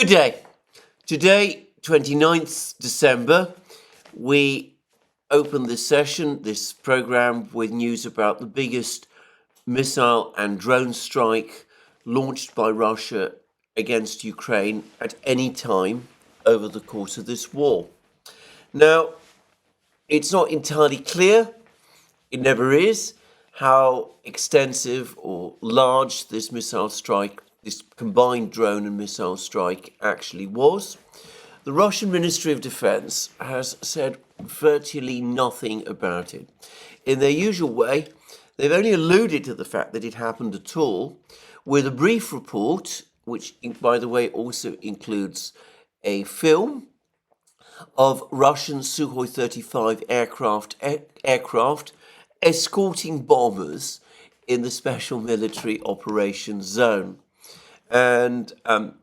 Good day. Today, 29th December, we open this session, this program, with news about the biggest missile and drone strike launched by Russia against Ukraine at any time over the course of this war. Now, it's not entirely clear, it never is, how extensive or large this missile strike, this combined drone and missile strike actually was. The Russian Ministry of Defense has said virtually nothing about it. In their usual way, they've only alluded to the fact that it happened at all, with a brief report, which, by the way, also includes a film of Russian Sukhoi 35 aircraft escorting bombers in the special military operations zone. And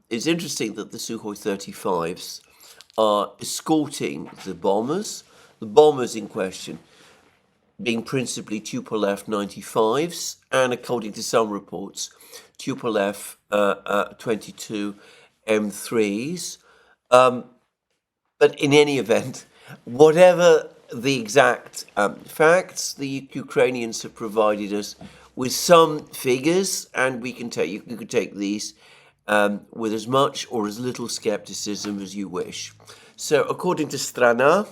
it's interesting that the Sukhoi 35s are escorting the bombers in question being principally Tupolev 95s, and according to some reports, Tupolev 22 M3s. But in any event, whatever the exact facts, the Ukrainians have provided us with some figures, and you can take these with as much or as little skepticism as you wish. So, according to Strana,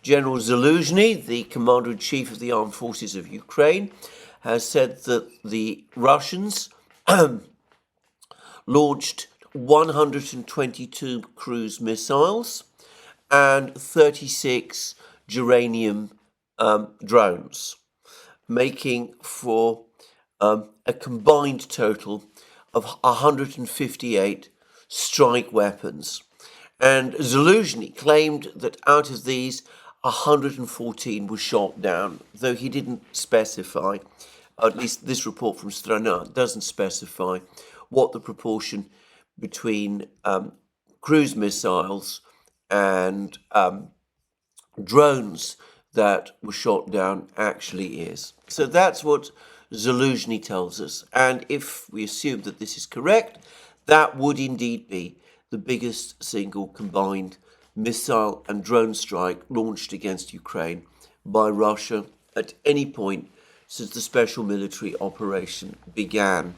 General Zaluzhny, the Commander-in-Chief of the Armed Forces of Ukraine, has said that the Russians launched 122 cruise missiles and 36 geranium drones, making for a combined total of 158 strike weapons. And Zaluzhny claimed that out of these, 114 were shot down, though he didn't specify, at least this report from Strana doesn't specify, what the proportion between cruise missiles and drones that were shot down actually is. So that's what Zaluzhny tells us. And if we assume that this is correct, that would indeed be the biggest single combined missile and drone strike launched against Ukraine by Russia at any point since the special military operation began.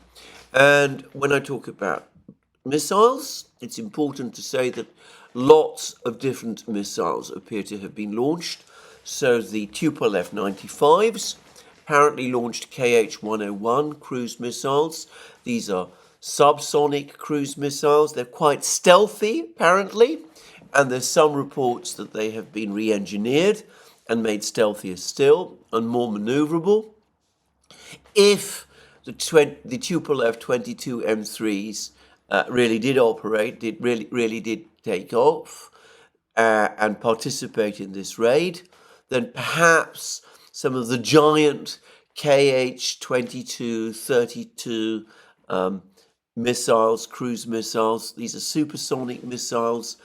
And when I talk about missiles, it's important to say that lots of different missiles appear to have been launched. So the Tupolev 95s apparently launched KH-101 cruise missiles. These are subsonic cruise missiles. They're quite stealthy, apparently, and there's some reports that they have been re-engineered and made stealthier still and more maneuverable. If the Tupolev 22 M3s really did operate, it really did take off and participate in this raid, then perhaps some of the giant KH-22, 32 missiles, cruise missiles, these are supersonic missiles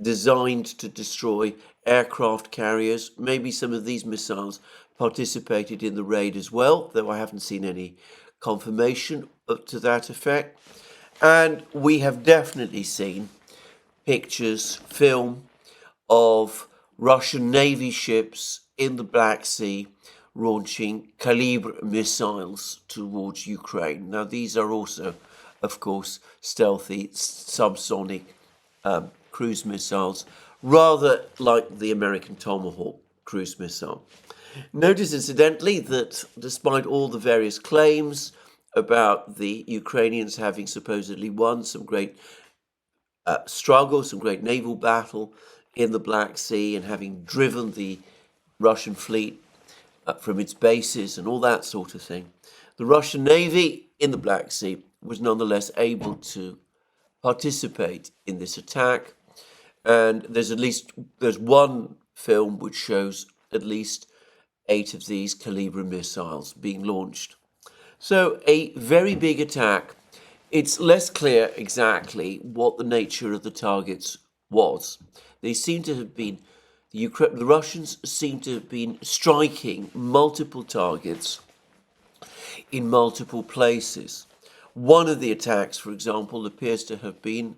designed to destroy aircraft carriers. Maybe some of these missiles participated in the raid as well, though I haven't seen any confirmation to that effect. And we have definitely seen pictures, film of Russian Navy ships in the Black Sea launching Calibre missiles towards Ukraine. Now, these are also, of course, stealthy, subsonic cruise missiles, rather like the American Tomahawk cruise missile. Notice, incidentally, that despite all the various claims about the Ukrainians having supposedly won some great struggle, some great naval battle in the Black Sea and having driven the Russian fleet from its bases and all that sort of thing, the Russian Navy in the Black Sea was nonetheless able to participate in this attack. And there's one film which shows at least 8 of these Calibre missiles being launched. So a very big attack. It's less clear exactly what the nature of the targets was. They seem to have been, the Russians seem to have been striking multiple targets in multiple places. One of the attacks, for example, appears to have been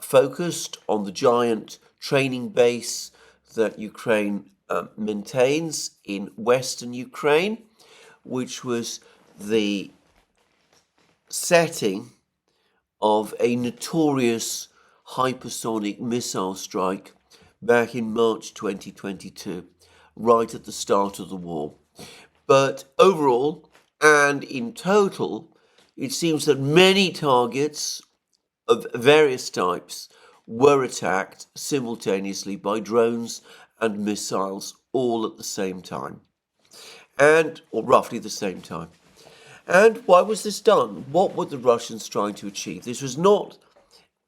focused on the giant training base that Ukraine maintains in western Ukraine, which was the setting of a notorious hypersonic missile strike back in March 2022, right at the start of the war. But overall, and in total, it seems that many targets of various types were attacked simultaneously by drones and missiles all at the same time, or roughly the same time. And why was this done? What were the Russians trying to achieve? This was not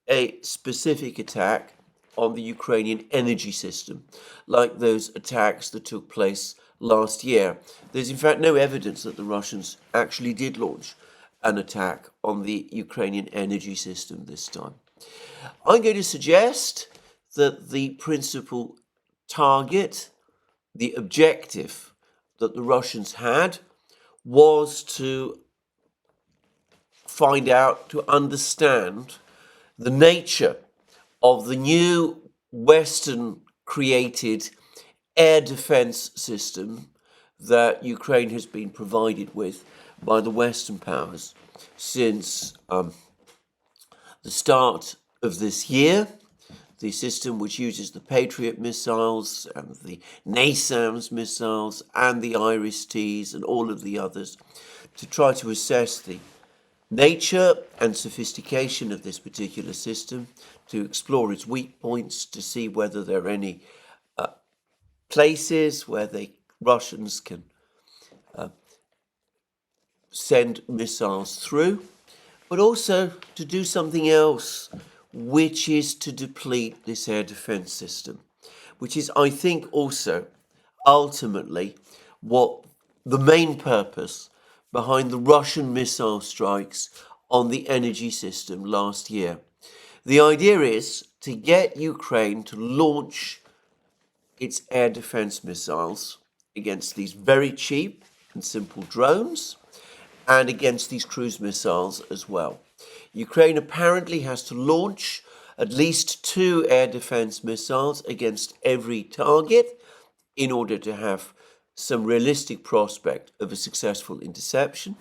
a specific attack on the Ukrainian energy system, like those attacks that took place last year. There's in fact no evidence that the Russians actually did launch an attack on the Ukrainian energy system this time. I'm going to suggest that the principal target, the objective that the Russians had, was to find out, to understand the nature of the new Western created air defense system that Ukraine has been provided with by the Western powers since the start of this year. The system which uses the Patriot missiles and the NASAMS missiles and the IRIS-Ts and all of the others, to try to assess the nature and sophistication of this particular system, to explore its weak points, to see whether there are any places where the Russians can send missiles through, but also to do something else, which is to deplete this air defense system, which is, I think, also ultimately what the main purpose behind the Russian missile strikes on the energy system last year. The idea is to get Ukraine to launch its air defense missiles against these very cheap and simple drones and against these cruise missiles as well. Ukraine apparently has to launch at least 2 air defense missiles against every target in order to have some realistic prospect of a successful interception.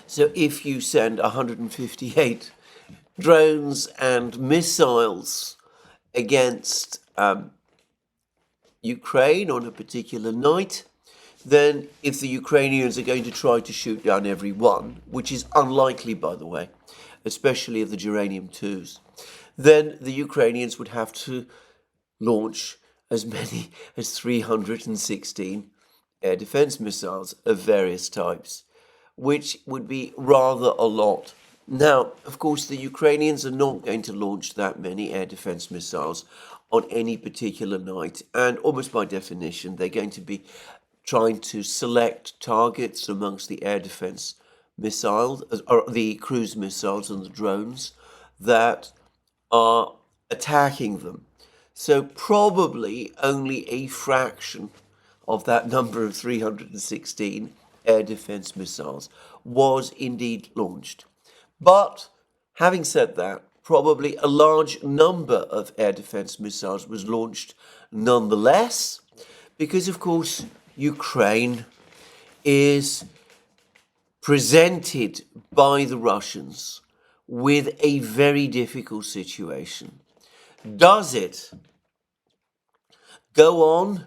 So if you send 158 drones and missiles against Ukraine on a particular night, then if the Ukrainians are going to try to shoot down every one, which is unlikely, by the way, especially of the uranium-2s, then the Ukrainians would have to launch as many as 316 air defense missiles of various types, which would be rather a lot. Now, of course, the Ukrainians are not going to launch that many air defense missiles on any particular night, and almost by definition, they're going to be trying to select targets amongst the air defense missiles, or the cruise missiles and the drones that are attacking them. So probably only a fraction of that number of 316 air defense missiles was indeed launched. But having said that, probably a large number of air defense missiles was launched nonetheless, because of course Ukraine is presented by the Russians with a very difficult situation. Does it go on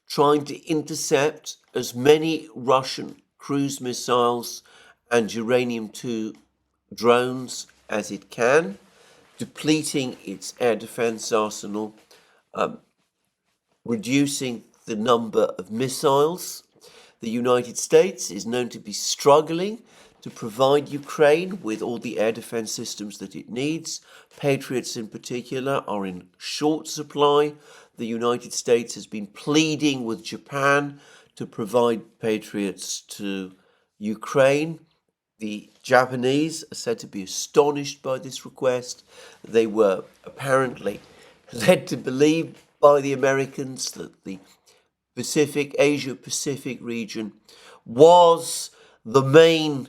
trying to intercept as many Russian cruise missiles and uranium-2 drones as it can, depleting its air defense arsenal, reducing the number of missiles? The United States is known to be struggling to provide Ukraine with all the air defense systems that it needs. Patriots in particular are in short supply. The United States has been pleading with Japan to provide Patriots to Ukraine. The Japanese are said to be astonished by this request. They were apparently led to believe by the Americans that the Asia-Pacific region was the main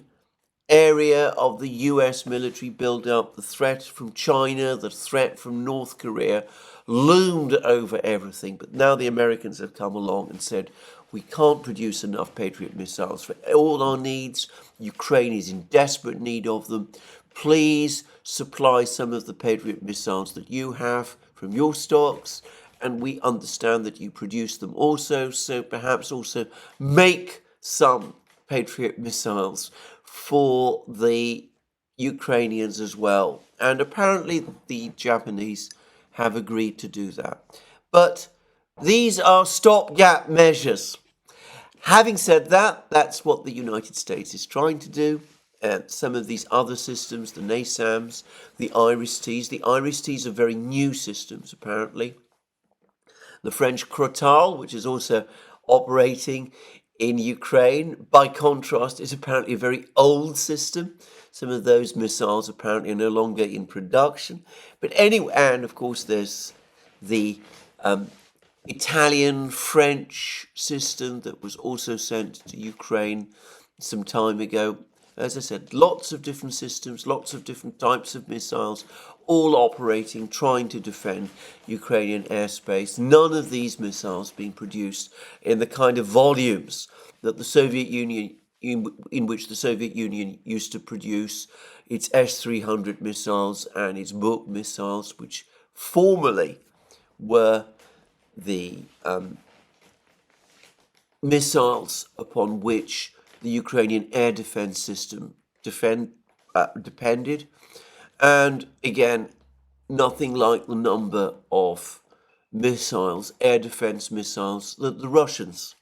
area of the US military build-up, the threat from China, the threat from North Korea loomed over everything. But now the Americans have come along and said, we can't produce enough Patriot missiles for all our needs. Ukraine is in desperate need of them. Please supply some of the Patriot missiles that you have from your stocks. And we understand that you produce them also, so perhaps also make some Patriot missiles for the Ukrainians as well. And apparently the Japanese have agreed to do that. But these are stopgap measures. Having said that, that's what the United States is trying to do. Some of these other systems, the NASAMS, the IRIS-Ts. The IRIS-Ts are very new systems, apparently. The French Crotal, which is also operating in Ukraine, by contrast, is apparently a very old system. Some of those missiles apparently are no longer in production. But anyway, and of course there's the Italian-French system that was also sent to Ukraine some time ago. As I said, lots of different systems, lots of different types of missiles, all operating, trying to defend Ukrainian airspace. None of these missiles being produced in the kind of volumes that the Soviet Union, in which the Soviet Union used to produce its S-300 missiles and its Buk missiles, which formerly were the missiles upon which the Ukrainian air defense system depended. And again, nothing like the number of missiles, air defense missiles, that the Russians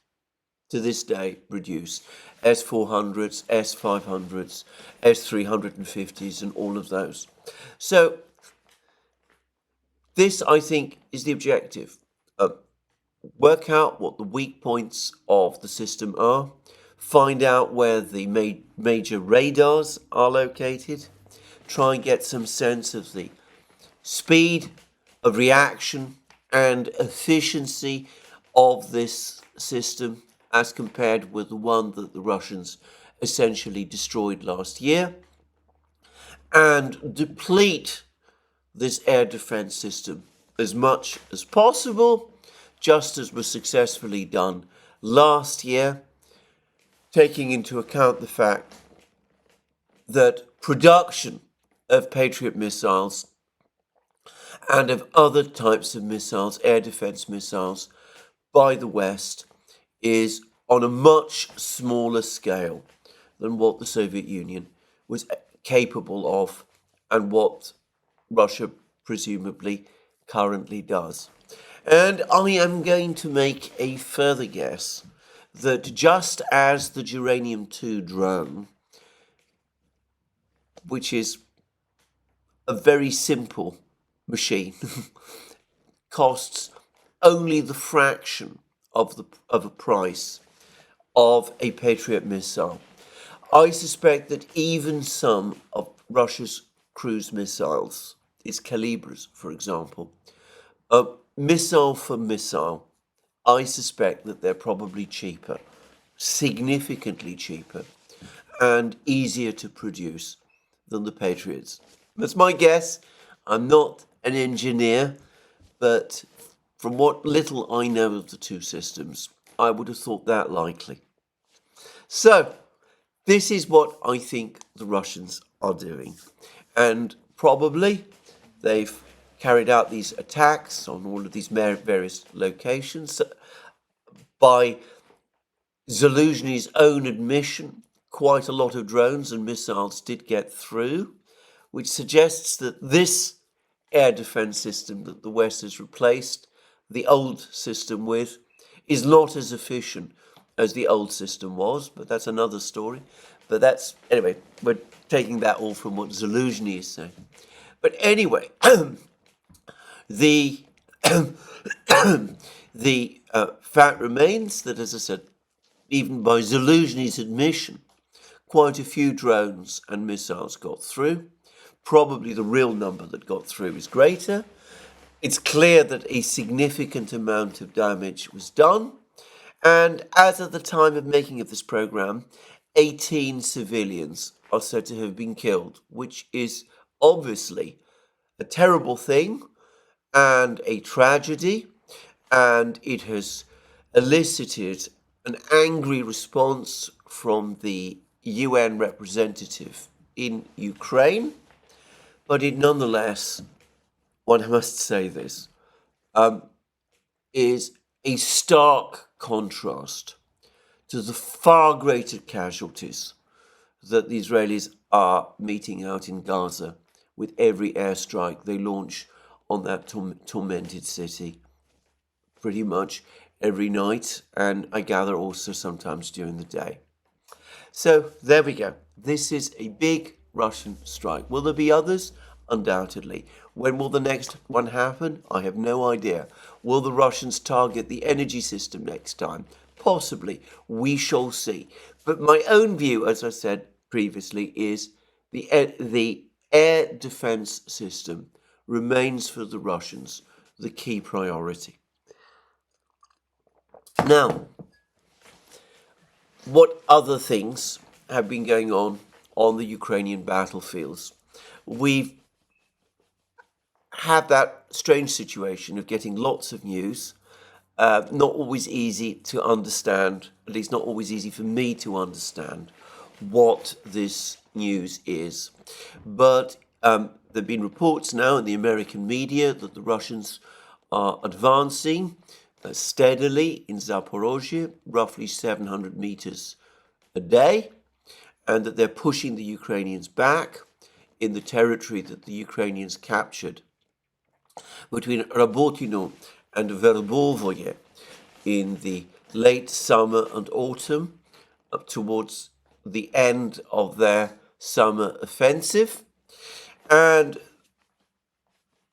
to this day produce. S-400s, S-500s, S-350s, and all of those. So this, I think, is the objective. Work out what the weak points of the system are, find out where the major radars are located, try and get some sense of the speed of reaction and efficiency of this system as compared with the one that the Russians essentially destroyed last year, and deplete this air defense system as much as possible, just as was successfully done last year, taking into account the fact that production of Patriot missiles and of other types of missiles, air defense missiles, by the West is on a much smaller scale than what the Soviet Union was capable of and what Russia presumably currently does. And I am going to make a further guess that just as the Uranium-2 drone, which is a very simple machine, costs only the fraction of a price of a Patriot missile, I suspect that even some of Russia's cruise missiles, its calibers, for example, missile for missile, I suspect that they're probably cheaper, significantly cheaper, and easier to produce than the Patriots. That's my guess. I'm not an engineer, but from what little I know of the two systems, I would have thought that likely. So, this is what I think the Russians are doing. And probably they've carried out these attacks on all of these various locations. By Zaluzhny's own admission, quite a lot of drones and missiles did get through, which suggests that this air defense system that the West has replaced the old system with is not as efficient as the old system was, but that's another story. But that's, anyway, we're taking that all from what Zaluzhny is saying. But anyway, the fact remains that, as I said, even by Zaluzhny's admission, quite a few drones and missiles got through. Probably the real number that got through is greater. It's clear that a significant amount of damage was done. And as of the time of making of this program, 18 civilians are said to have been killed, which is obviously a terrible thing and a tragedy, and it has elicited an angry response from the UN representative in Ukraine. But it nonetheless, one must say this, is a stark contrast to the far greater casualties that the Israelis are meting out in Gaza with every airstrike they launch on that tormented city pretty much every night, and I gather also sometimes during the day. So there we go. This is a big Russian strike. Will there be others? Undoubtedly. When will the next one happen? I have no idea. Will the Russians target the energy system next time? Possibly. We shall see. But my own view, as I said previously, is the air defense system remains for the Russians the key priority. Now, what other things have been going on the Ukrainian battlefields? We've had that strange situation of getting lots of news, not always easy to understand, at least not always easy for me to understand what this news is. But there have been reports now in the American media that the Russians are advancing steadily in Zaporozhye, roughly 700 meters a day, and that they're pushing the Ukrainians back in the territory that the Ukrainians captured between Rabotino and Verbovoye in the late summer and autumn, up towards the end of their summer offensive. And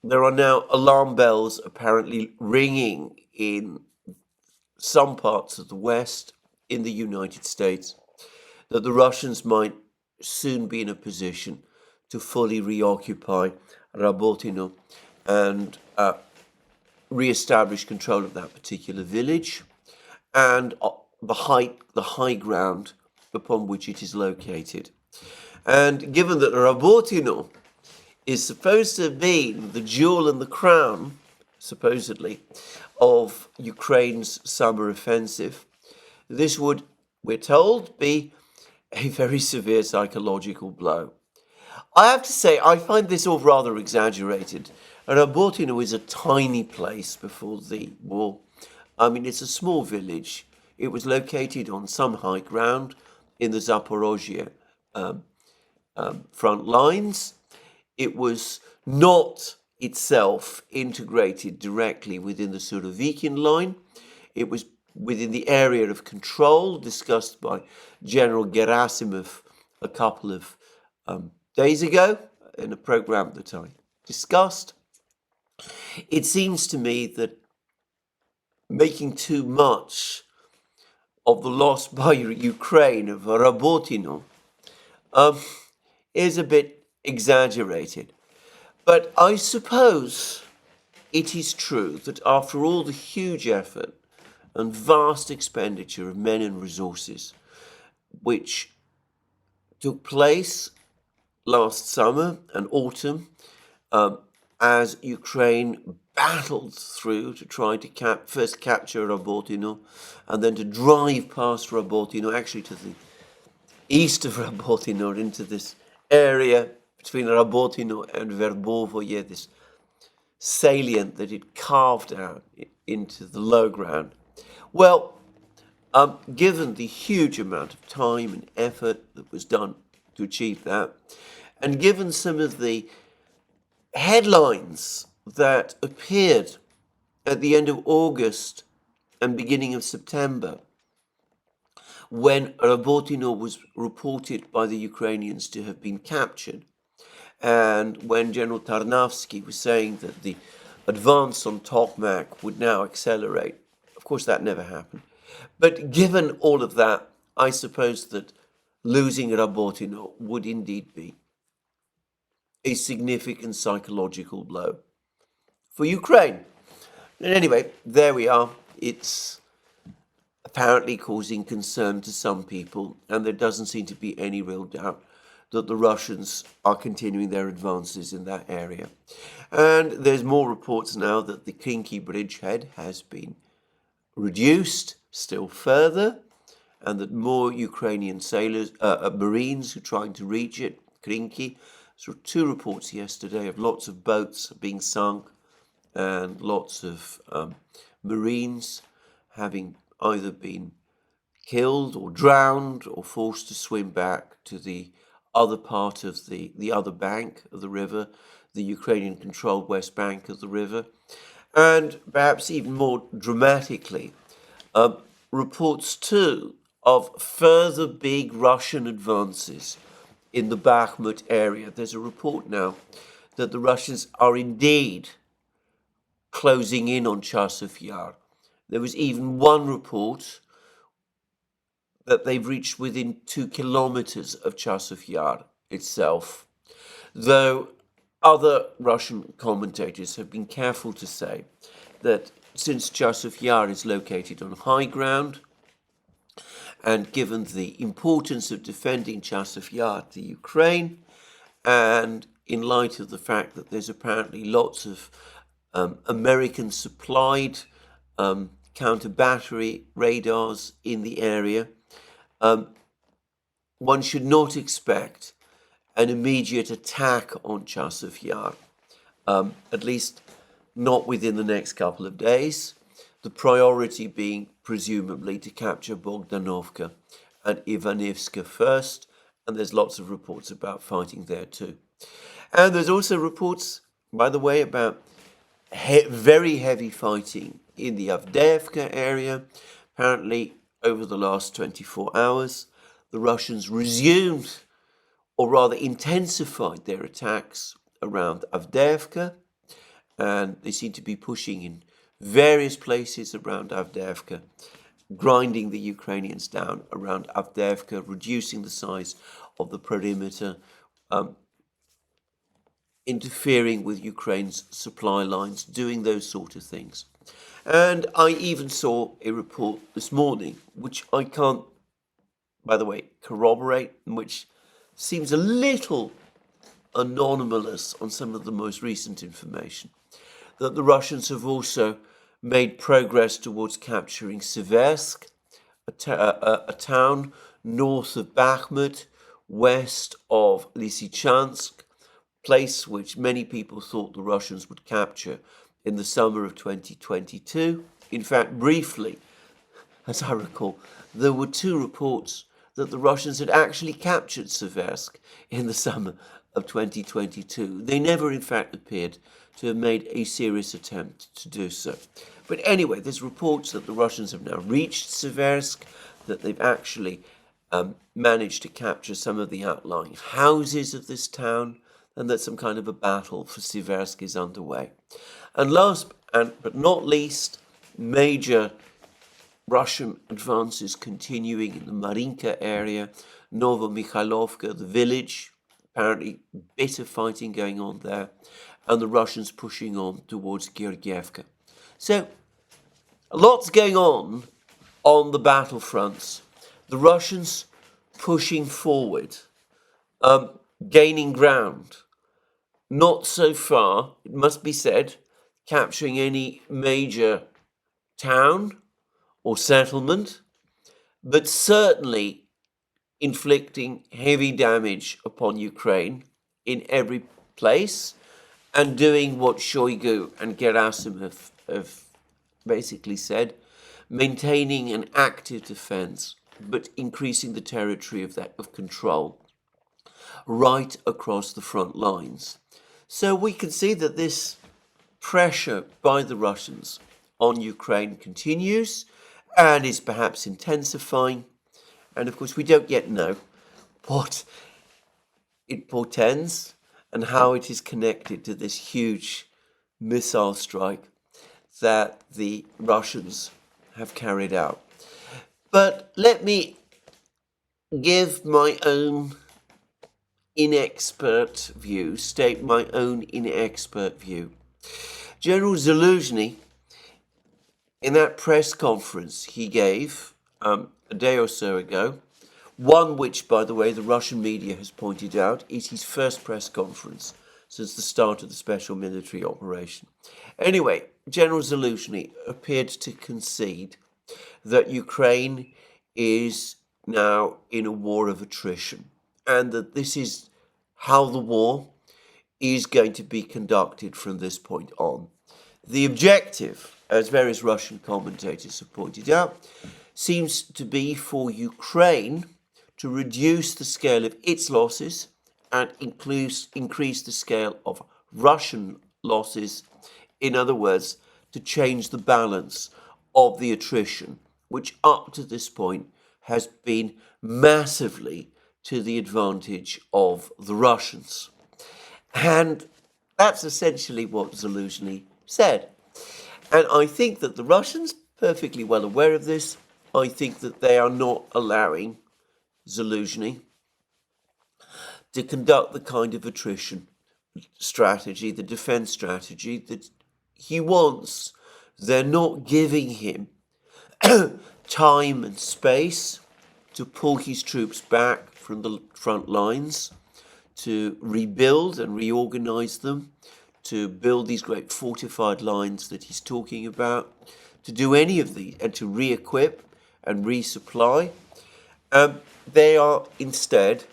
there are now alarm bells apparently ringing in some parts of the West in the United States that the Russians might soon be in a position to fully reoccupy Rabotino and re-establish control of that particular village and the high ground upon which it is located. And given that Rabotino is supposed to have been the jewel in the crown, supposedly, of Ukraine's summer offensive, this would, we're told, be a very severe psychological blow. I have to say, I find this all rather exaggerated. Rabotino is a tiny place before the war. I mean, it's a small village. It was located on some high ground in the Zaporozhye front lines. It was not itself integrated directly within the Surovikin line. It was within the area of control discussed by General Gerasimov a couple of days ago in a program that I discussed. It seems to me that making too much of the loss by Ukraine of Rabotino is a bit exaggerated. But I suppose it is true that after all the huge effort and vast expenditure of men and resources which took place last summer and autumn as Ukraine battled through to try to first capture Rabotino and then to drive past Rabotino, actually to the east of Rabotino into this area between Rabotino and Verbovoye, this salient that it carved out into the low ground. Well, given the huge amount of time and effort that was done to achieve that, and given some of the headlines that appeared at the end of August and beginning of September, when Rabotino was reported by the Ukrainians to have been captured, and when General Tarnavsky was saying that the advance on Tokmak would now accelerate. Of course, that never happened. But given all of that, I suppose that losing Rabotino would indeed be a significant psychological blow for Ukraine. And anyway, there we are. It's apparently causing concern to some people, and there doesn't seem to be any real doubt that the Russians are continuing their advances in that area. And there's more reports now that the Krinky bridgehead has been reduced still further, and that more Ukrainian sailors, Marines, who are trying to reach it, Krinky. So 2 reports yesterday of lots of boats being sunk and lots of Marines having either been killed or drowned or forced to swim back to the other part of the other bank of the river, the Ukrainian-controlled west bank of the river. And perhaps even more dramatically, reports too of further big Russian advances in the Bakhmut area. There's a report now that the Russians are indeed closing in on Chasiv Yar. There was even one report that they've reached within 2 kilometers of Chasiv Yar itself, though other Russian commentators have been careful to say that since Chasiv Yar is located on high ground, and given the importance of defending Chasiv Yar to Ukraine, and in light of the fact that there's apparently lots of American-supplied counter-battery radars in the area, one should not expect an immediate attack on Chasiv Yar, at least not within the next couple of days, the priority being presumably to capture Bogdanovka and Ivanivska first, and there's lots of reports about fighting there too. And there's also reports, by the way, about very heavy fighting in the Avdiivka area. Apparently, over the last 24 hours, the Russians resumed, or rather intensified, their attacks around Avdiivka, and they seem to be pushing in various places around Avdiivka, grinding the Ukrainians down around Avdiivka, reducing the size of the perimeter, interfering with Ukraine's supply lines, doing those sort of things. And I even saw a report this morning, which I can't, by the way, corroborate, which seems a little anomalous on some of the most recent information, that the Russians have also made progress towards capturing Seversk, a town north of Bakhmut, west of Lysychansk, place which many people thought the Russians would capture in the summer of 2022. In fact, briefly, as I recall, there were 2 reports that the Russians had actually captured Seversk in the summer of 2022. They never, in fact, appeared to have made a serious attempt to do so. But anyway, there's reports that the Russians have now reached Seversk, that they've actually managed to capture some of the outlying houses of this town, and that some kind of a battle for Seversk is underway. And last but not least, major Russian advances continuing in the Marinka area, Novomikhailovka, the village, apparently bitter fighting going on there, and the Russians pushing on towards Georgievka. So, lots going on the battlefronts. The Russians pushing forward, gaining ground. Not so far, it must be said, capturing any major town or settlement, but certainly inflicting heavy damage upon Ukraine in every place, and doing what Shoigu and Gerasimov have basically said, maintaining an active defense, but increasing the territory of control right across the front lines. So we can see that this pressure by the Russians on Ukraine continues and is perhaps intensifying. And of course, we don't yet know what it portends and how it is connected to this huge missile strike that the Russians have carried out. But let me give my own inexpert view, state my own inexpert view. General Zaluzhny, in that press conference he gave a day or so ago, One which, by the way, the Russian media has pointed out is his first press conference since the start of the special military operation. Anyway, General Zaluzhny appeared to concede that Ukraine is now in a war of attrition, and that this is how the war is going to be conducted from this point on. The objective, as various Russian commentators have pointed out, seems to be for Ukraine to reduce the scale of its losses and increase the scale of Russian losses. In other words, to change the balance of the attrition, which up to this point has been massively to the advantage of the Russians. And that's essentially what Zaluzhny said. And I think that the Russians, perfectly well aware of this, I think that they are not allowing Zaluzhny to conduct the kind of attrition strategy, the defense strategy that he wants. They're not giving him time and space to pull his troops back from the front lines, to rebuild and reorganize them, to build these great fortified lines that he's talking about, to do any of these, and to re-equip and resupply. They are instead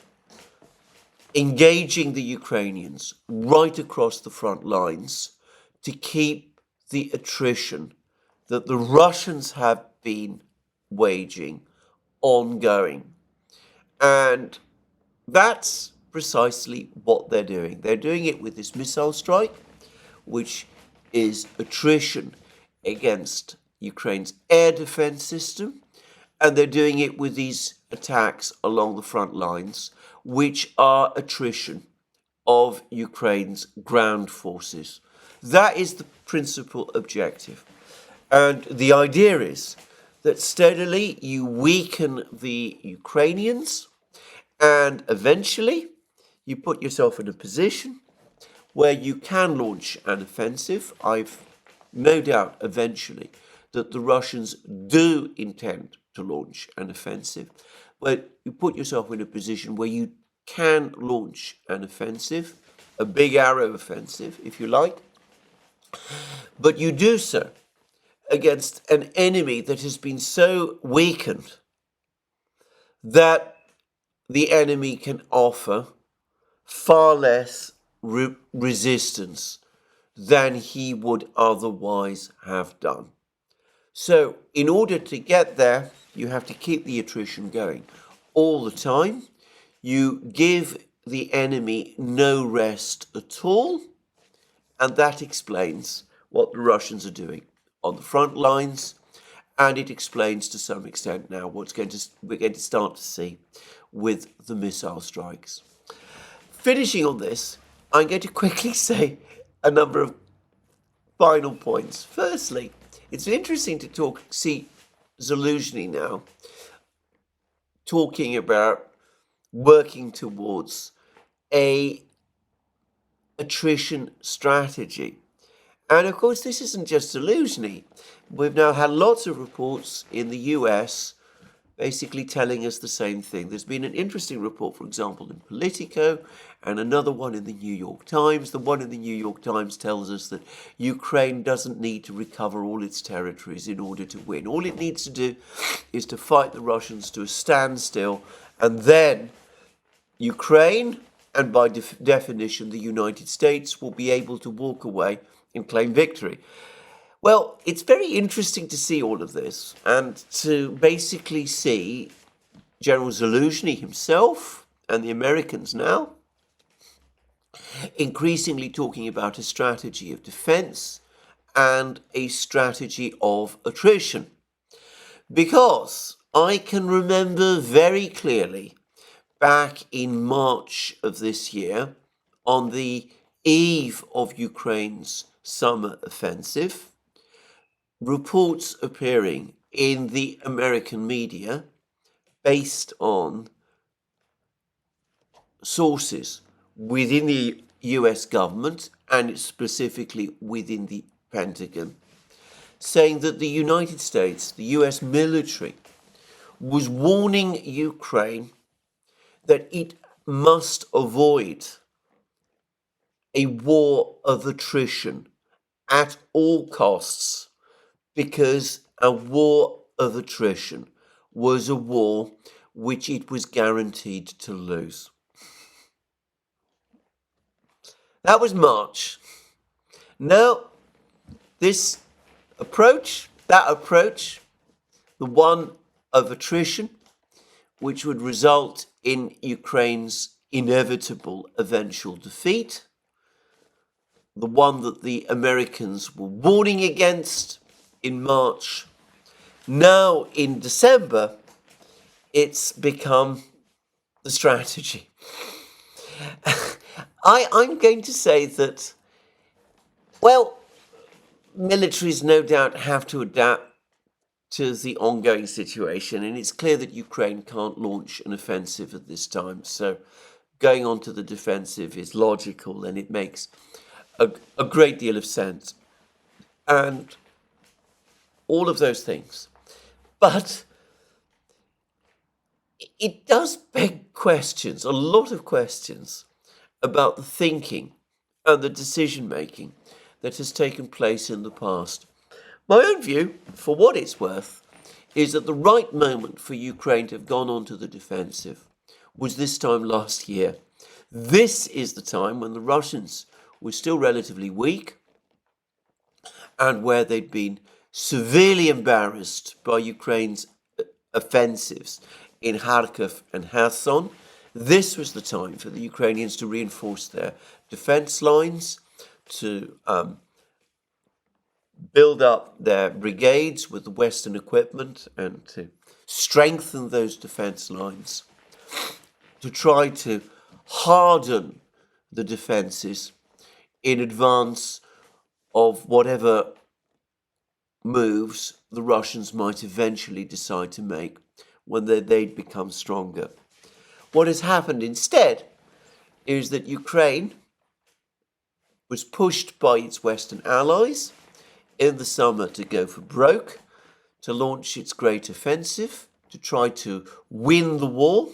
engaging the Ukrainians right across the front lines to keep the attrition that the Russians have been waging ongoing. And that's precisely what they're doing. They're doing it with this missile strike, which is attrition against Ukraine's air defense system. And they're doing it with these attacks along the front lines, which are attrition of Ukraine's ground forces. That is the principal objective. And the idea is that steadily you weaken the Ukrainians, and eventually you put yourself in a position where you can launch an offensive. I've no doubt eventually that the Russians do intend to launch an offensive, but you put yourself in a position where you can launch an offensive, a big arrow offensive, if you like, but you do so against an enemy that has been so weakened that the enemy can offer far less resistance than he would otherwise have done. So in order to get there, you have to keep the attrition going all the time. You give the enemy no rest at all, and that explains what the Russians are doing on the front lines, and it explains to some extent now what we're going to start to see with the missile strikes. Finishing on this, I'm going to quickly say a number of final points. Firstly, it's interesting to see Zaluzhny now talking about working towards a attrition strategy. And of course, this isn't just Zaluzhny. We've now had lots of reports in the US basically telling us the same thing. There's been an interesting report, for example, in Politico, and another one in the New York Times. The one in the New York Times tells us that Ukraine doesn't need to recover all its territories in order to win. All it needs to do is to fight the Russians to a standstill, and then Ukraine, and by definition the United States, will be able to walk away and claim victory. Well, it's very interesting to see all of this, and to basically see General Zaluzhny himself and the Americans now increasingly talking about a strategy of defense and a strategy of attrition. Because I can remember very clearly back in March of this year, on the eve of Ukraine's summer offensive, reports appearing in the American media based on sources within the US government, and specifically within the Pentagon, saying that the United States, the US military, was warning Ukraine that it must avoid a war of attrition at all costs, because a war of attrition was a war which it was guaranteed to lose. That was March. Now, that approach, the one of attrition, which would result in Ukraine's inevitable eventual defeat, the one that the Americans were warning against in March, now in December, it's become the strategy. I'm going to say that, well, militaries no doubt have to adapt to the ongoing situation, and it's clear that Ukraine can't launch an offensive at this time. So going on to the defensive is logical, and it makes a great deal of sense. And all of those things. But it does beg questions, a lot of questions, about the thinking and the decision-making that has taken place in the past. My own view, for what it's worth, is that the right moment for Ukraine to have gone on to the defensive was this time last year. This is the time when the Russians were still relatively weak and where they'd been severely embarrassed by Ukraine's offensives in Kharkiv and Kherson. This was the time for the Ukrainians to reinforce their defense lines, to build up their brigades with the Western equipment and to strengthen those defense lines, to try to harden the defenses in advance of whatever moves the Russians might eventually decide to make when they'd become stronger. What has happened instead is that Ukraine was pushed by its Western allies in the summer to go for broke, to launch its great offensive, to try to win the war.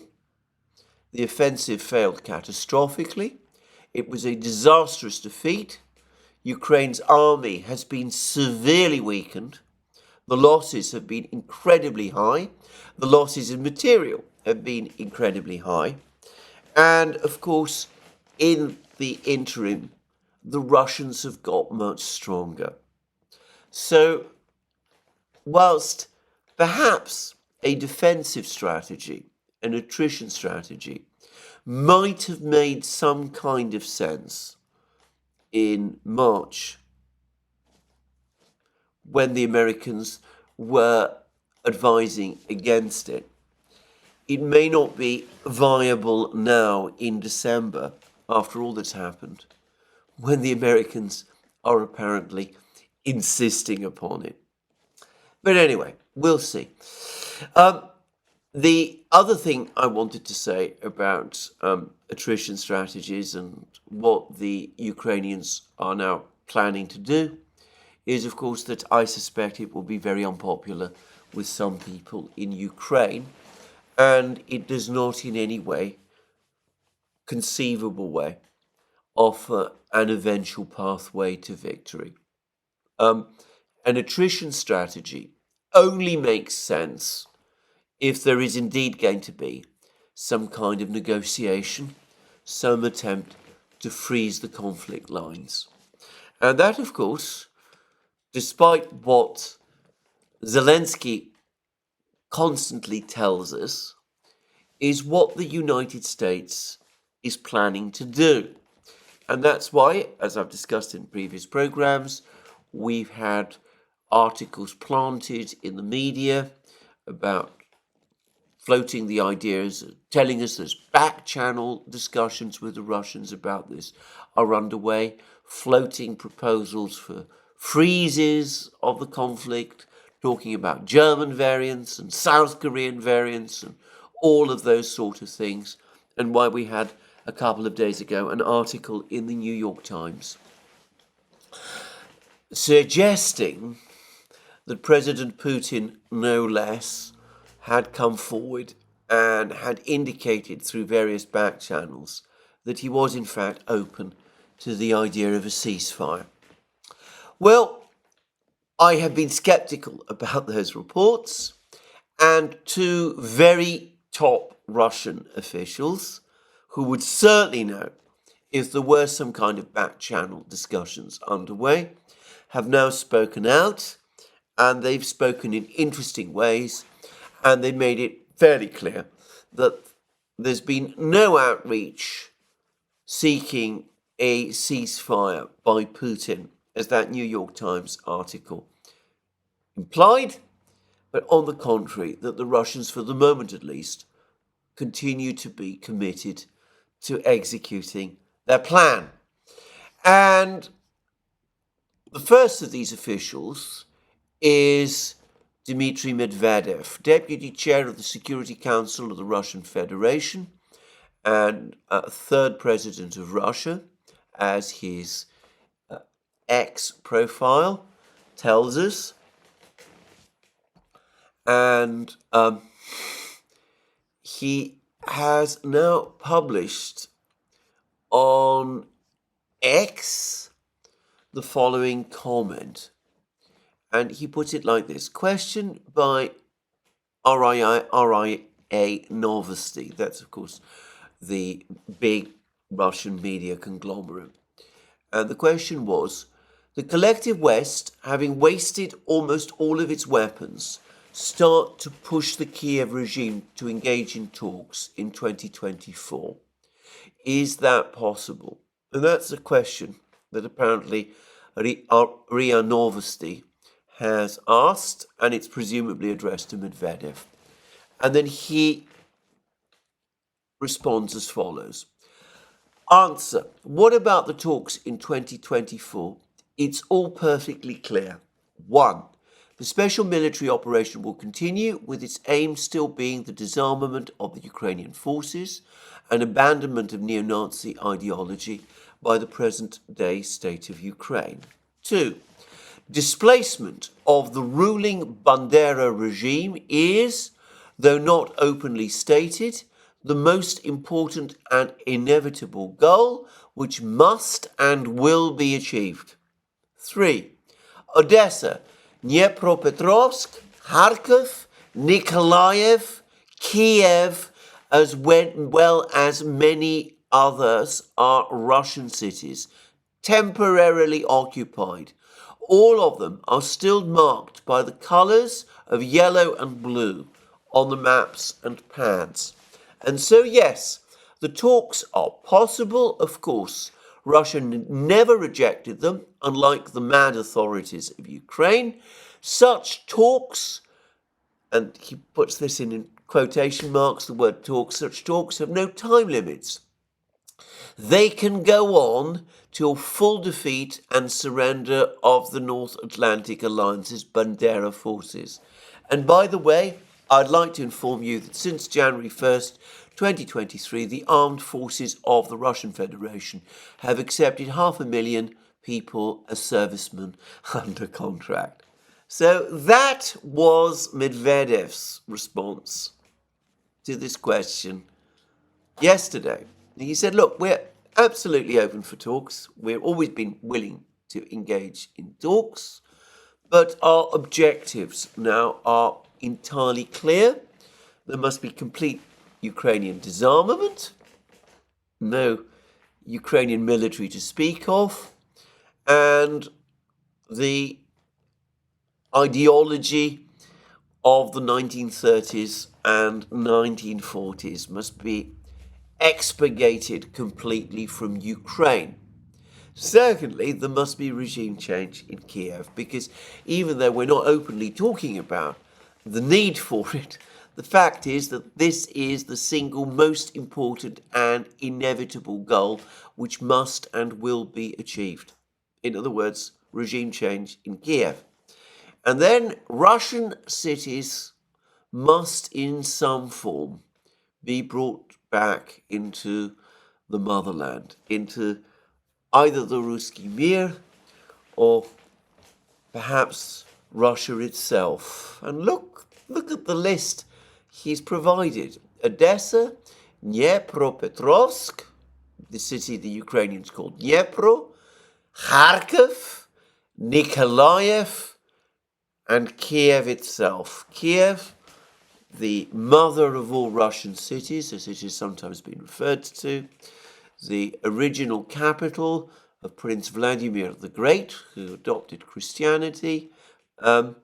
The offensive failed catastrophically. It was a disastrous defeat. Ukraine's army has been severely weakened. The losses have been incredibly high. The losses in material have been incredibly high. And of course, in the interim, the Russians have got much stronger. So, whilst perhaps a defensive strategy, an attrition strategy, might have made some kind of sense in March, when the Americans were advising against it, it may not be viable now in December, after all that's happened, when the Americans are apparently insisting upon it. But anyway, we'll see. The other thing I wanted to say about attrition strategies and what the Ukrainians are now planning to do is, of course, that I suspect it will be very unpopular with some people in Ukraine, and it does not in any way, conceivable way, offer an eventual pathway to victory. An attrition strategy only makes sense if there is indeed going to be some kind of negotiation, some attempt to freeze the conflict lines. And that, of course, despite what Zelensky constantly tells us, is what the United States is planning to do. And that's why, as I've discussed in previous programs, we've had articles planted in the media about floating the ideas, telling us there's back-channel discussions with the Russians about this are underway, floating proposals for freezes of the conflict, talking about German variants and South Korean variants and all of those sort of things, and why we had a couple of days ago an article in the New York Times suggesting that President Putin, no less, had come forward and had indicated through various back channels that he was in fact open to the idea of a ceasefire. Well, I have been skeptical about those reports, and two very top Russian officials who would certainly know if there were some kind of back channel discussions underway have now spoken out, and they've spoken in interesting ways, and they made it fairly clear that there's been no outreach seeking a ceasefire by Putin, as that New York Times article implied, but on the contrary, that the Russians, for the moment at least, continue to be committed to executing their plan. And the first of these officials is Dmitry Medvedev, Deputy Chair of the Security Council of the Russian Federation and third President of Russia, as his X profile tells us. And he has now published on X the following comment. And he puts it like this. Question by RIA Novosti. That's, of course, the big Russian media conglomerate. And the question was, the collective West, having wasted almost all of its weapons, start to push the Kiev regime to engage in talks in 2024. Is that possible? And that's a question that apparently RIA Novosti has asked, and it's presumably addressed to Medvedev. And then he responds as follows. Answer. What about the talks in 2024? It's all perfectly clear. 1. The special military operation will continue, with its aim still being the disarmament of the Ukrainian forces and abandonment of neo-Nazi ideology by the present-day state of Ukraine. 2. Displacement of the ruling Bandera regime is, though not openly stated, the most important and inevitable goal which must and will be achieved. 3. Odessa, Dnipropetrovsk, Kharkiv, Nikolaev, Kiev, as well as many others are Russian cities, temporarily occupied. All of them are still marked by the colors of yellow and blue on the maps and pads. And so, yes, the talks are possible, of course. Russia never rejected them, unlike the mad authorities of Ukraine. Such talks, and he puts this in quotation marks, the word talks, such talks have no time limits. They can go on till full defeat and surrender of the North Atlantic Alliance's Bandera forces. And by the way, I'd like to inform you that since January 1st, 2023, the armed forces of the Russian Federation have accepted 500,000 people as servicemen under contract. So that was Medvedev's response to this question yesterday. He said, look, we're absolutely open for talks. We've always been willing to engage in talks, but our objectives now are entirely clear. There must be complete Ukrainian disarmament, no Ukrainian military to speak of, and the ideology of the 1930s and 1940s must be expurgated completely from Ukraine. Secondly, there must be regime change in Kiev, because even though we're not openly talking about the need for it, the fact is that this is the single most important and inevitable goal which must and will be achieved. In other words, regime change in Kiev. And then Russian cities must in some form be brought back into the motherland, into either the Ruski Mir or perhaps Russia itself. And look at the list he's provided Odessa, Dnipropetrovsk, the city the Ukrainians call Dnipro, Kharkiv, Nikolaev, and Kiev itself. Kiev, the mother of all Russian cities, as it is sometimes been referred to, the original capital of Prince Vladimir the Great, who adopted Christianity, the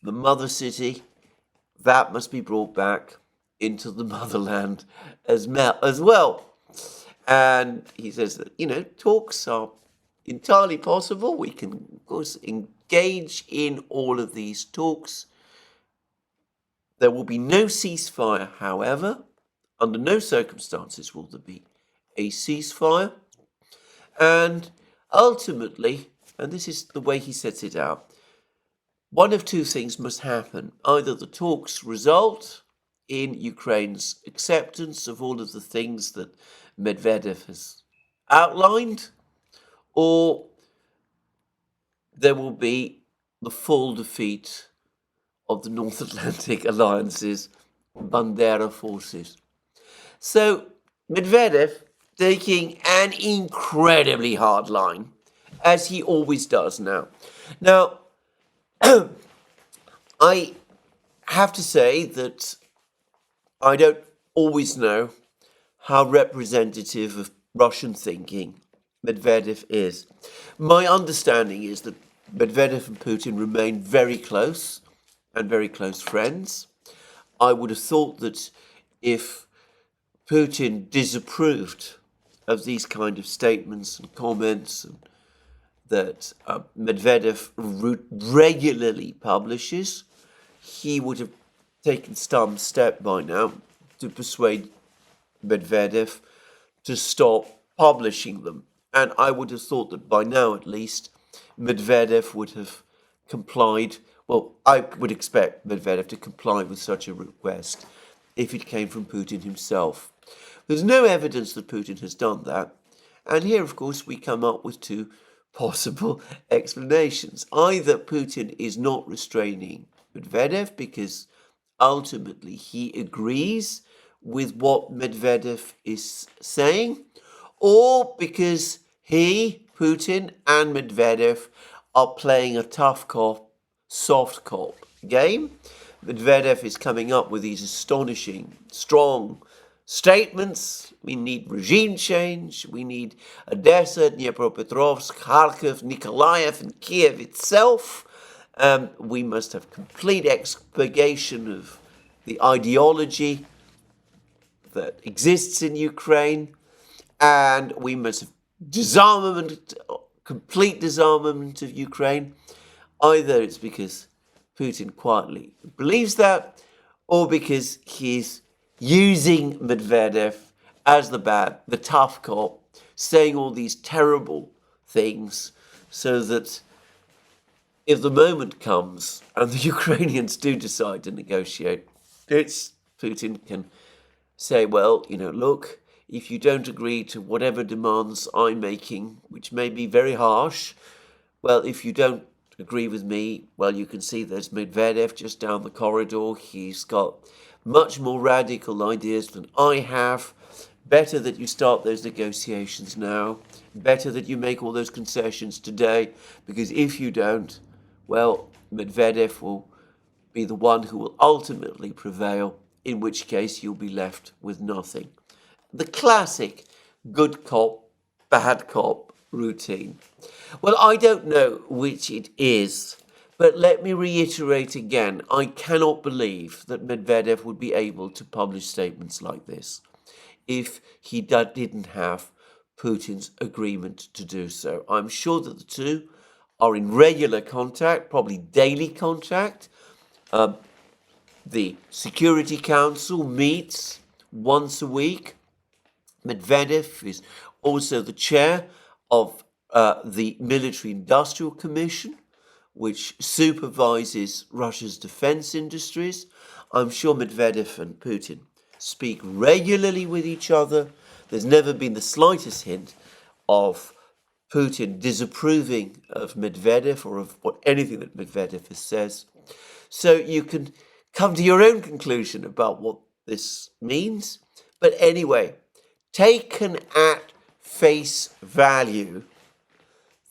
mother city, that must be brought back into the motherland as well. And he says that, talks are entirely possible. We can, of course, engage in all of these talks. There will be no ceasefire, however. Under no circumstances will there be a ceasefire. And ultimately, and this is the way he sets it out, one of two things must happen. Either the talks result in Ukraine's acceptance of all of the things that Medvedev has outlined, or there will be the full defeat of the North Atlantic Alliance's Bandera forces. So Medvedev taking an incredibly hard line, as he always does now. Now, I have to say that I don't always know how representative of Russian thinking Medvedev is. My understanding is that Medvedev and Putin remain very close and very close friends. I would have thought that if Putin disapproved of these kind of statements and comments that Medvedev regularly publishes, he would have taken some step by now to persuade Medvedev to stop publishing them. And I would have thought that by now, at least, Medvedev would have complied. Well, I would expect Medvedev to comply with such a request if it came from Putin himself. There's no evidence that Putin has done that. And here, of course, we come up with two possible explanations. Either Putin is not restraining Medvedev because ultimately he agrees with what Medvedev is saying, or because he, Putin, and Medvedev are playing a tough cop, soft cop game. Medvedev is coming up with these astonishing, strong statements. We need regime change. We need Odessa, Dnipropetrovsk, Kharkiv, Nikolaev, and Kiev itself. We must have complete expurgation of the ideology that exists in Ukraine, and we must have disarmament, complete disarmament of Ukraine. Either it's because Putin quietly believes that, or because he's using Medvedev as the tough cop, saying all these terrible things so that if the moment comes and the Ukrainians do decide to negotiate, Putin can say, well, look, if you don't agree to whatever demands I'm making, which may be very harsh, well, if you don't agree with me, well, you can see there's Medvedev just down the corridor. He's got much more radical ideas than I have. Better that you start those negotiations now. Better that you make all those concessions today, because if you don't, well, Medvedev will be the one who will ultimately prevail, in which case you'll be left with nothing. The classic good cop, bad cop routine. Well, I don't know which it is, but let me reiterate again, I cannot believe that Medvedev would be able to publish statements like this if he didn't have Putin's agreement to do so. I'm sure that the two are in regular contact, probably daily contact. The Security Council meets once a week. Medvedev is also the chair of the Military Industrial Commission, which supervises Russia's defense industries. I'm sure Medvedev and Putin speak regularly with each other. There's never been the slightest hint of Putin disapproving of Medvedev or of anything that Medvedev says. So you can come to your own conclusion about what this means. But anyway, taken at face value,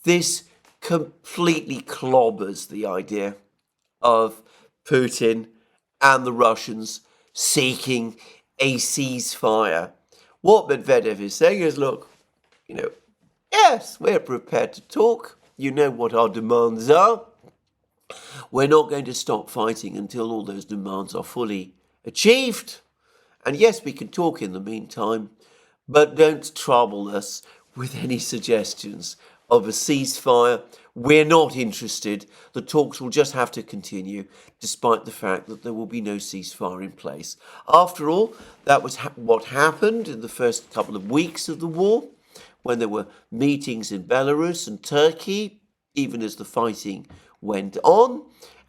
this completely clobbers the idea of Putin and the Russians seeking a ceasefire. What Medvedev is saying is, look, yes, we're prepared to talk. You know what our demands are. We're not going to stop fighting until all those demands are fully achieved. And yes, we can talk in the meantime, but don't trouble us with any suggestions of a ceasefire. We're not interested. The talks will just have to continue, despite the fact that there will be no ceasefire in place. After all, that was what happened in the first couple of weeks of the war, when there were meetings in Belarus and Turkey, even as the fighting went on.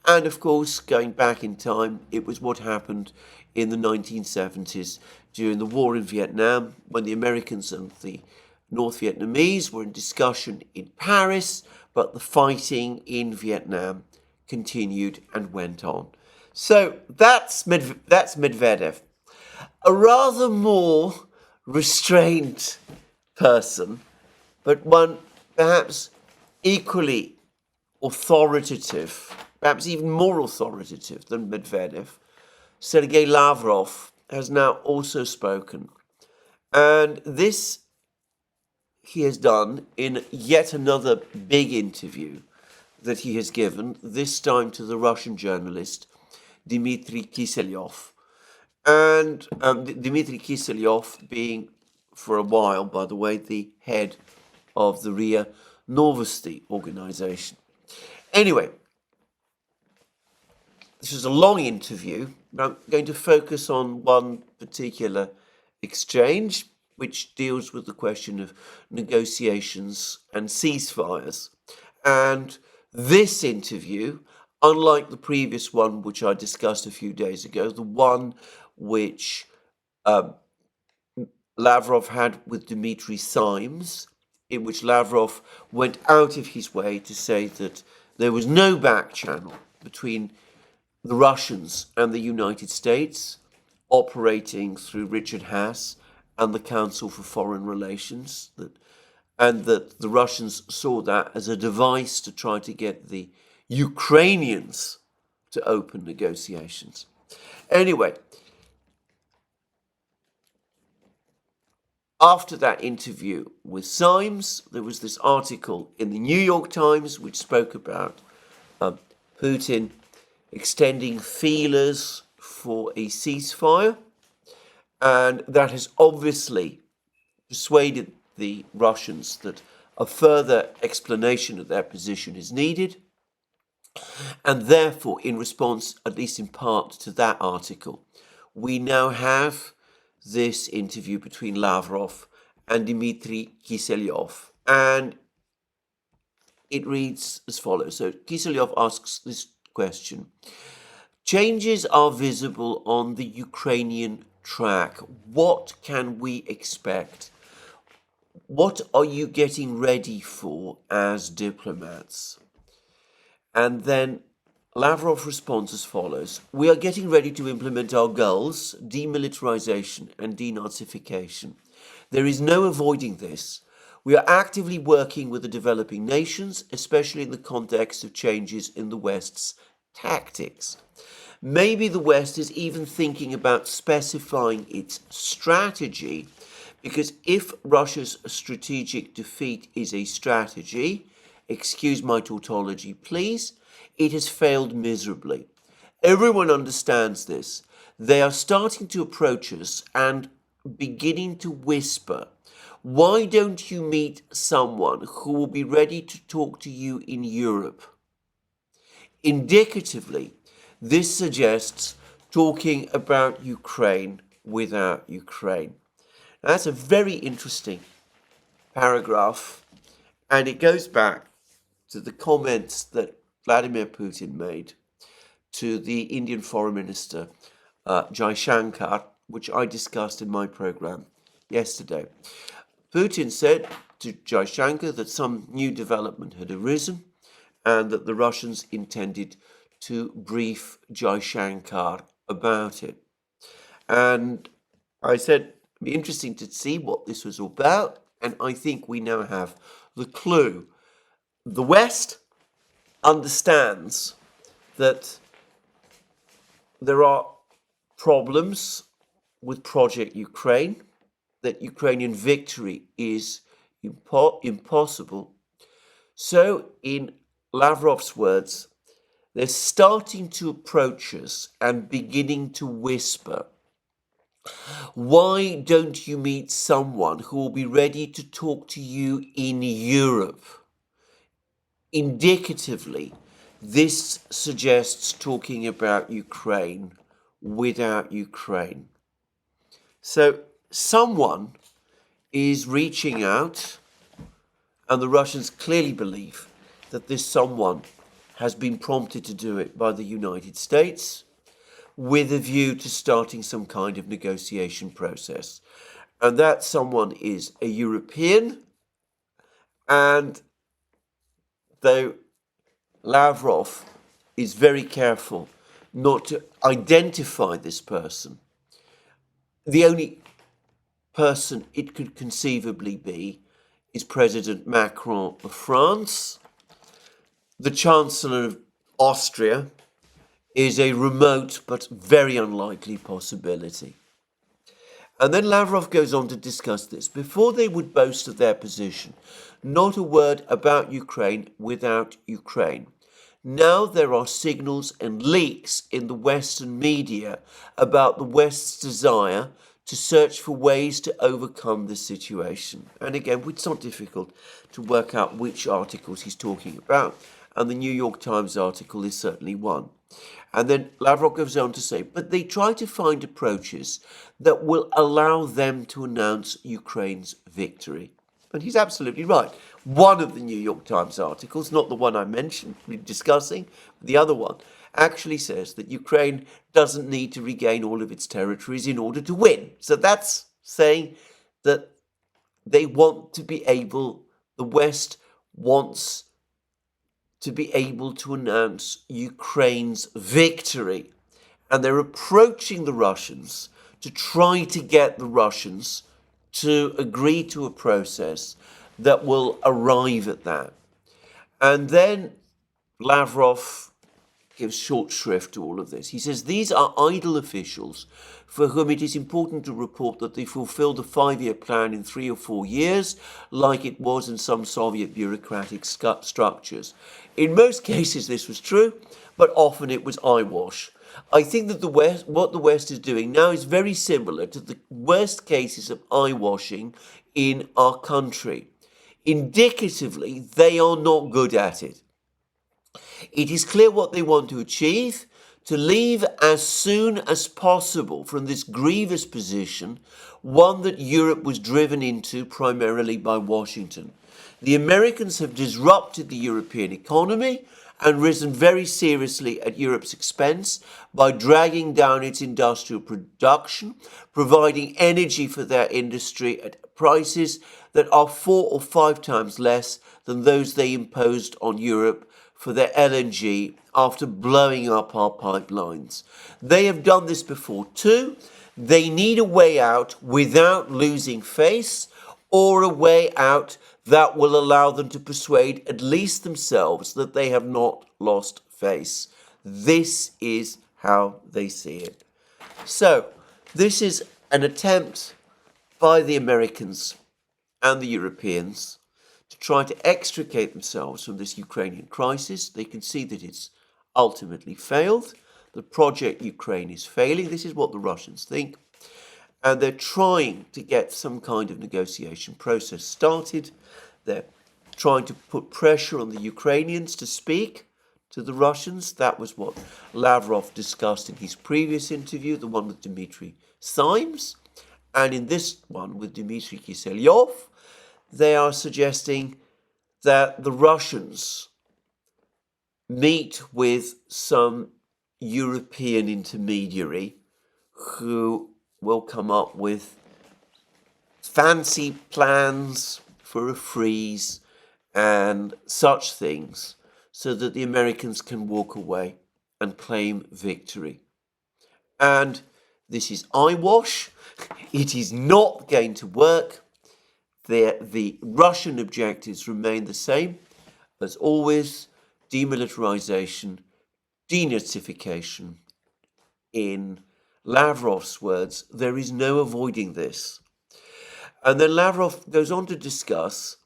And of course, going back in time, it was what happened in the 1970s during the war in Vietnam, when the Americans and the North Vietnamese were in discussion in Paris, but the fighting in Vietnam continued and went on. So that's Medvedev. A rather more restrained person, but one perhaps equally authoritative, perhaps even more authoritative than Medvedev, Sergei Lavrov, has now also spoken. And this he has done in yet another big interview that he has given, this time to the Russian journalist Dmitry Kiselyov. And Dmitry Kiselyov being, for a while, by the way, the head of the RIA Novosti organization. Anyway, this is a long interview, but I'm going to focus on one particular exchange, which deals with the question of negotiations and ceasefires. And this interview, unlike the previous one, which I discussed a few days ago, the one which Lavrov had with Dmitry Simes, in which Lavrov went out of his way to say that there was no back channel between the Russians and the United States, operating through Richard Haass and the Council for Foreign Relations, and that the Russians saw that as a device to try to get the Ukrainians to open negotiations. Anyway, after that interview with Simes, there was this article in the New York Times which spoke about Putin extending feelers for a ceasefire, and that has obviously persuaded the Russians that a further explanation of their position is needed. And therefore, in response, at least in part, to that article, we now have this interview between Lavrov and Dmitry Kiselyov. And it reads as follows. So Kiselyov asks this question. Changes are visible on the Ukrainian track. What can we expect? What are you getting ready for as diplomats? And then Lavrov responds as follows. We are getting ready to implement our goals, demilitarization and denazification. There is no avoiding this. We are actively working with the developing nations, especially in the context of changes in the West's tactics. Maybe the West is even thinking about specifying its strategy, because if Russia's strategic defeat is a strategy, excuse my tautology please, it has failed miserably. Everyone understands this. They are starting to approach us and beginning to whisper, why don't you meet someone who will be ready to talk to you in Europe? Indicatively, this suggests talking about Ukraine without Ukraine. Now, that's a very interesting paragraph, and it goes back to the comments that Vladimir Putin made to the Indian Foreign Minister Jaishankar, which I discussed in my program yesterday. Putin said to Jaishankar that some new development had arisen and that the Russians intended to brief Jaishankar about it. And I said, it'd be interesting to see what this was about. And I think we now have the clue. The West understands that there are problems with Project Ukraine, that Ukrainian victory is impossible. So, in Lavrov's words, they're starting to approach us and beginning to whisper, why don't you meet someone who will be ready to talk to you in Europe? Indicatively, this suggests talking about Ukraine without Ukraine. So someone is reaching out, and the Russians clearly believe that this someone has been prompted to do it by the United States with a view to starting some kind of negotiation process. And that someone is a European, and though Lavrov is very careful not to identify this person, the only person it could conceivably be is President Macron of France. The Chancellor of Austria is a remote but very unlikely possibility. And then Lavrov goes on to discuss this. Before they would boast of their position, not a word about Ukraine without Ukraine. Now there are signals and leaks in the Western media about the West's desire to search for ways to overcome the situation. And again, it's not difficult to work out which articles he's talking about, and the New York Times article is certainly one. And then Lavrov goes on to say, but they try to find approaches that will allow them to announce Ukraine's victory. And he's absolutely right. One of the New York Times articles, not the one I mentioned, we're discussing, the other one, actually says that Ukraine doesn't need to regain all of its territories in order to win. So that's saying that they want to be able, the West wants to be able to announce Ukraine's victory. And they're approaching the Russians to try to get the Russians to agree to a process that will arrive at that. And then Lavrov gives short shrift to all of this. He says, these are idle officials for whom it is important to report that they fulfill the 5-year plan in 3 or 4 years, like it was in some Soviet bureaucratic structures. In most cases, this was true, but often it was eyewash. I think that what the West is doing now is very similar to the worst cases of eyewashing in our country. Indicatively, they are not good at it. It is clear what they want to achieve, to leave as soon as possible from this grievous position, one that Europe was driven into primarily by Washington. The Americans have disrupted the European economy and risen very seriously at Europe's expense by dragging down its industrial production, providing energy for their industry at prices that are 4 or 5 times less than those they imposed on Europe for their LNG after blowing up our pipelines. They have done this before too. They need a way out without losing face, or a way out that will allow them to persuade at least themselves that they have not lost face. This is how they see it. So, this is an attempt by the Americans and the Europeans to try to extricate themselves from this Ukrainian crisis. They can see that it's ultimately failed. The project Ukraine is failing. This is what the Russians think. And they're trying to get some kind of negotiation process started. They're trying to put pressure on the Ukrainians to speak to the Russians. That was what Lavrov discussed in his previous interview, the one with Dmitry Simes. And in this one with Dmitry Kiselyov, they are suggesting that the Russians meet with some European intermediary who will come up with fancy plans for a freeze and such things so that the Americans can walk away and claim victory. And this is eyewash. It is not going to work. The Russian objectives remain the same as always: demilitarization, denazification. In Lavrov's words, there is no avoiding this. And then Lavrov goes on to discuss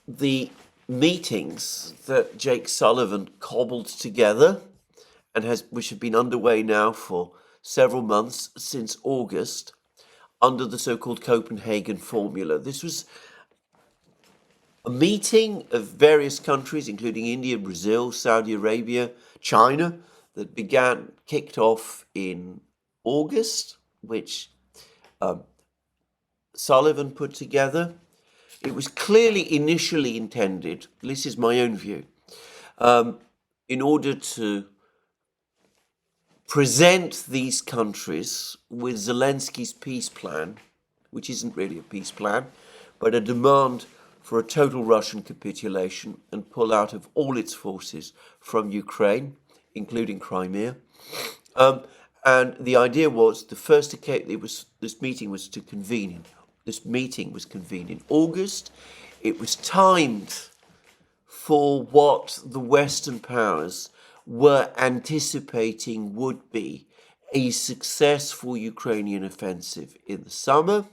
the meetings that Jake Sullivan cobbled together and which have been underway now for several months, since August, under the so-called Copenhagen formula. This was a meeting of various countries, including India, Brazil, Saudi Arabia, China, that kicked off in August, which Sullivan put together. It was clearly initially intended, this is my own view, in order to present these countries with Zelensky's peace plan, which isn't really a peace plan, but a demand for a total Russian capitulation and pull out of all its forces from Ukraine, including Crimea. And the idea was this meeting was convened in August. It was timed for what the Western powers were anticipating would be a successful Ukrainian offensive in the summer,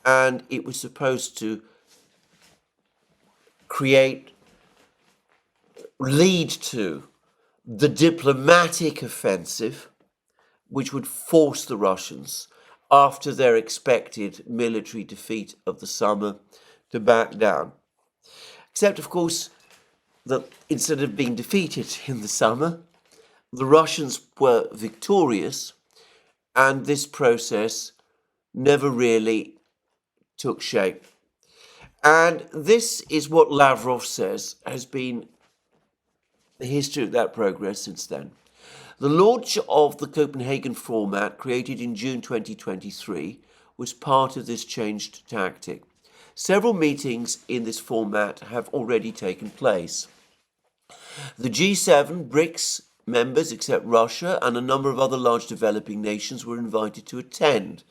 and it was supposed to lead to the diplomatic offensive which would force the Russians, after their expected military defeat of the summer, to back down. Except, of course, that instead of being defeated in the summer, the Russians were victorious, and this process never really took shape. And this is what Lavrov says has been the history of that progress since then. The launch of the Copenhagen format, created in June 2023, was part of this changed tactic. Several meetings in this format have already taken place. The G7, BRICS members, except Russia, and a number of other large developing nations were invited to attend.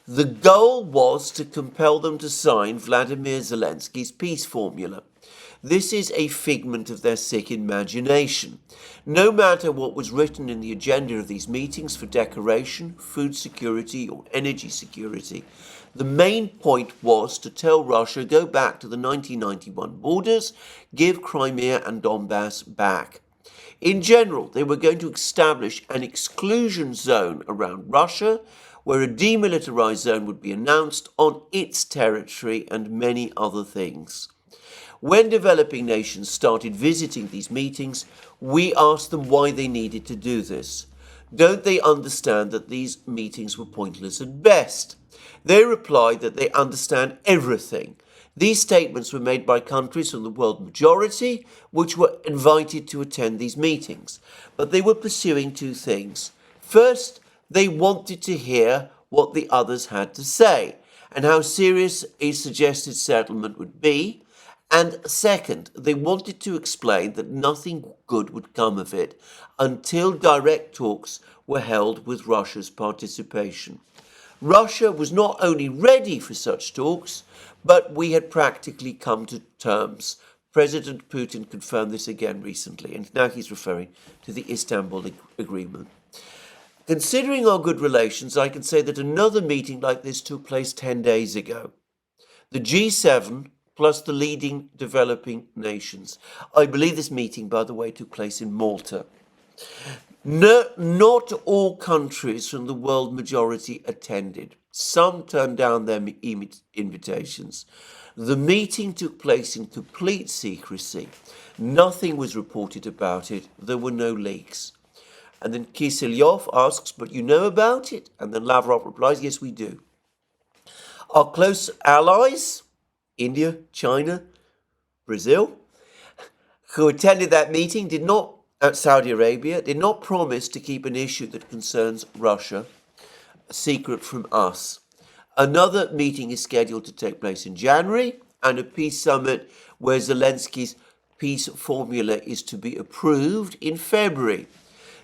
The goal was to compel them to sign Vladimir Zelensky's peace formula. This is a figment of their sick imagination. No matter what was written in the agenda of these meetings for decoration, food security, or energy security, the main point was to tell Russia, go back to the 1991 borders, give Crimea and Donbass back. In general, they were going to establish an exclusion zone around Russia, where a demilitarized zone would be announced on its territory, and many other things. When developing nations started visiting these meetings, we asked them why they needed to do this. Don't they understand that these meetings were pointless at best? They replied that they understand everything. These statements were made by countries from the world majority, which were invited to attend these meetings. But they were pursuing two things. First, they wanted to hear what the others had to say, and how serious a suggested settlement would be. And second, they wanted to explain that nothing good would come of it until direct talks were held with Russia's participation. Russia was not only ready for such talks, but we had practically come to terms. President Putin confirmed this again recently, and now he's referring to the Istanbul Agreement. Considering our good relations, I can say that another meeting like this took place 10 days ago. The G7 plus the leading developing nations. I believe this meeting, by the way, took place in Malta. Not all countries from the world majority attended. Some turned down their invitations. The meeting took place in complete secrecy. Nothing was reported about it. There were no leaks. And then Kiselyov asks, but you know about it? And then Lavrov replies, yes, we do. Our close allies, India, China, Brazil, who attended that meeting, Saudi Arabia, did not promise to keep an issue that concerns Russia a secret from us. Another meeting is scheduled to take place in January, and a peace summit where Zelensky's peace formula is to be approved in February.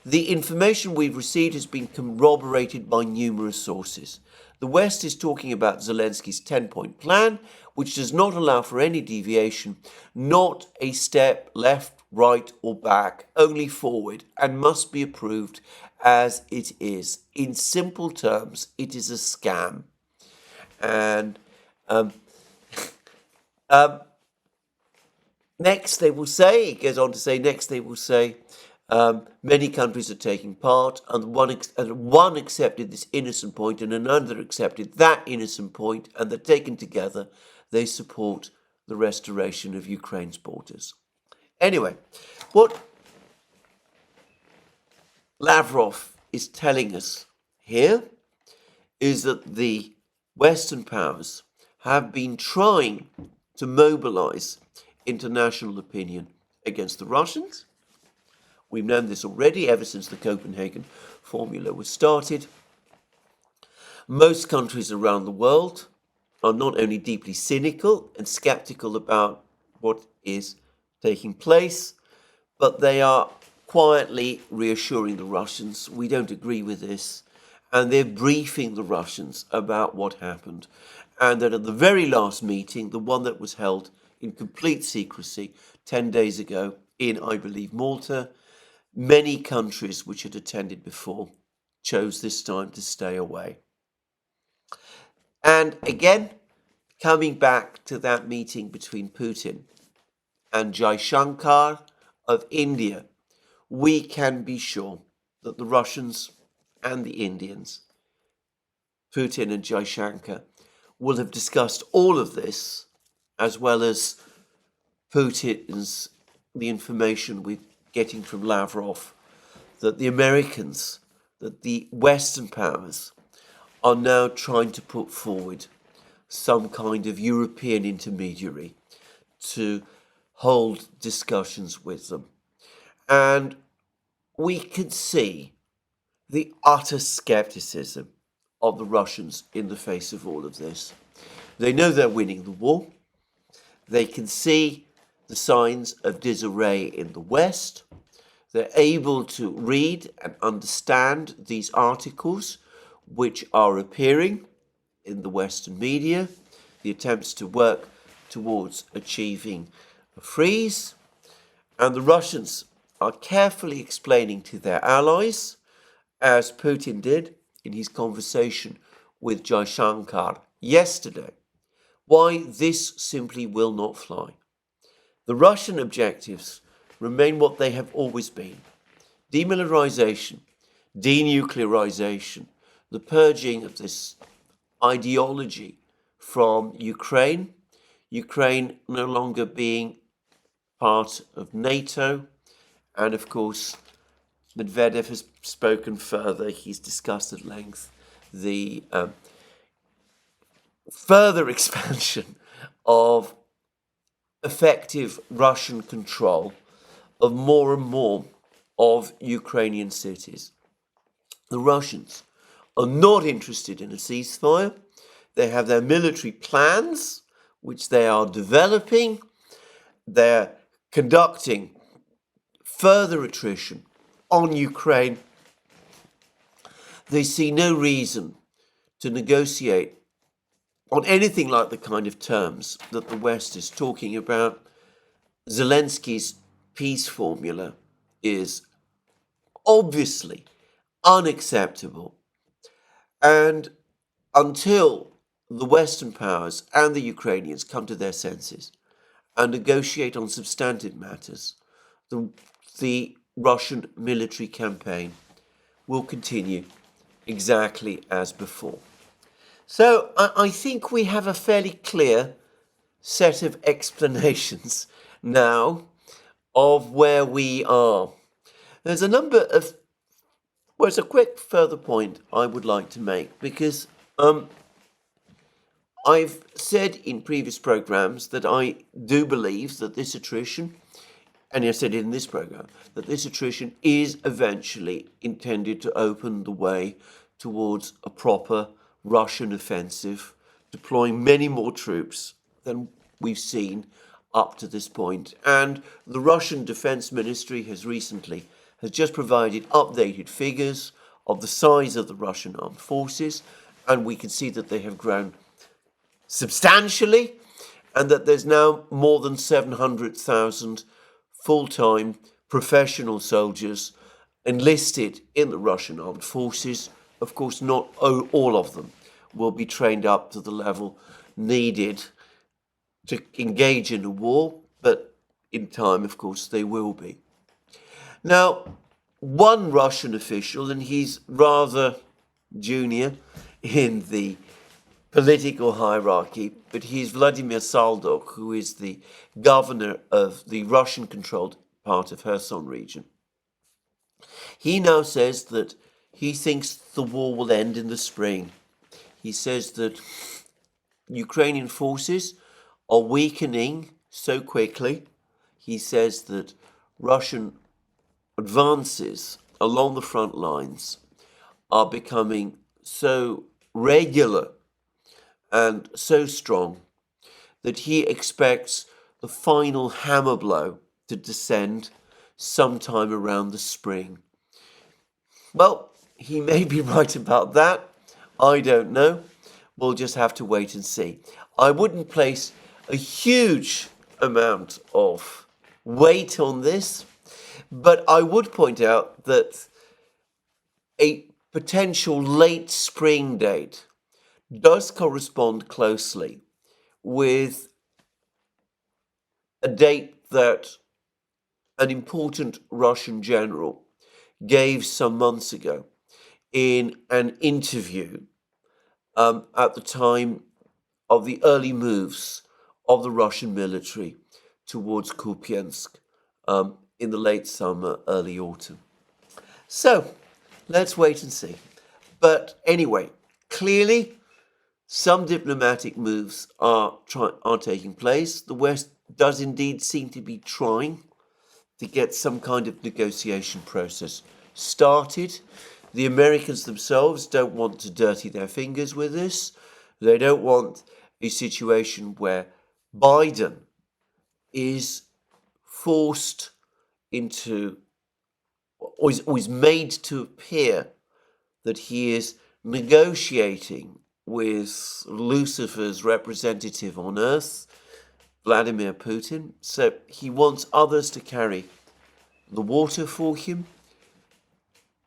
The information we've received has been corroborated by numerous sources. The West is talking about Zelensky's 10-point plan, which does not allow for any deviation, not a step left, right or back, only forward, and must be approved as it is. In simple terms, it is a scam. And next they will say, it goes on to say, next they will say, many countries are taking part, and one accepted this innocent point and another accepted that innocent point, and that taken together, they support the restoration of Ukraine's borders. Anyway, what Lavrov is telling us here is that the Western powers have been trying to mobilize international opinion against the Russians. We've known this already ever since the Copenhagen formula was started. Most countries around the world are not only deeply cynical and skeptical about what is taking place, but they are quietly reassuring the Russians, we don't agree with this, and they're briefing the Russians about what happened. And that at the very last meeting, the one that was held in complete secrecy 10 days ago in, I believe, Malta, many countries which had attended before chose this time to stay away. And again, coming back to that meeting between Putin and Jaishankar of India, we can be sure that the Russians and the Indians, Putin and Jaishankar, will have discussed all of this, as well as Putin's, the information we're getting from Lavrov, that the Americans, that the Western powers are now trying to put forward some kind of European intermediary to hold discussions with them. And we can see the utter skepticism of the Russians in the face of all of this. They know they're winning the war. They can see the signs of disarray in the West. They're able to read and understand these articles which are appearing in the Western media, the attempts to work towards achieving a freeze. And the Russians are carefully explaining to their allies, as Putin did in his conversation with Jaishankar yesterday, why this simply will not fly. The Russian objectives remain what they have always been: demilitarization, denuclearization, the purging of this ideology from Ukraine, Ukraine no longer being part of NATO, and of course Medvedev has spoken further. He's discussed at length the further expansion of effective Russian control of more and more of Ukrainian cities. The Russians are not interested in a ceasefire. They have their military plans, which they are developing. They're conducting further attrition on Ukraine. They see no reason to negotiate on anything like the kind of terms that the West is talking about. Zelensky's peace formula is obviously unacceptable. And until the Western powers and the Ukrainians come to their senses and negotiate on substantive matters, the Russian military campaign will continue exactly as before. So I think we have a fairly clear set of explanations now of where we are. There's a number of, well, it's a quick further point I would like to make, because I've said in previous programs that I do believe that this attrition, and I said in this program, that this attrition is eventually intended to open the way towards a proper Russian offensive, deploying many more troops than we've seen up to this point. And the Russian Defense Ministry has just provided updated figures of the size of the Russian armed forces, and we can see that they have grown substantially, and that there's now more than 700,000 full-time professional soldiers enlisted in the Russian armed forces. Of course, not all of them will be trained up to the level needed to engage in a war, but in time, of course, they will be. Now, one Russian official, and he's rather junior in the political hierarchy, but he's Vladimir Saldok, who is the governor of the Russian-controlled part of Kherson region. He now says that he thinks the war will end in the spring. He says that Ukrainian forces are weakening so quickly. He says that Russian advances along the front lines are becoming so regular and so strong that he expects the final hammer blow to descend sometime around the spring. Well, he may be right about that. I don't know. We'll just have to wait and see. I wouldn't place a huge amount of weight on this, but I would point out that a potential late spring date does correspond closely with a date that an important Russian general gave some months ago in an interview at the time of the early moves of the Russian military towards Kupiansk in the late summer, early autumn. So, let's wait and see. But anyway, clearly, some diplomatic moves are taking place. The West does indeed seem to be trying to get some kind of negotiation process started. The Americans themselves don't want to dirty their fingers with this. They don't want a situation where Biden is forced into, or is made to appear that he is negotiating with Lucifer's representative on earth, Vladimir Putin. So he wants others to carry the water for him.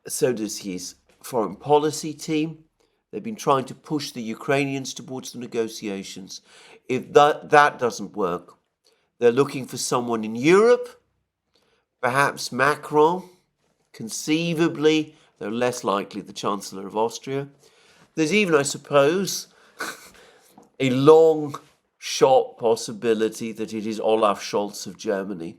So does his foreign policy team. They've been trying to push the Ukrainians towards the negotiations. If that doesn't work, they're looking for someone in Europe, perhaps Macron, conceivably, though less likely, the Chancellor of Austria. There's even, I suppose, a long shot possibility that it is Olaf Scholz of Germany,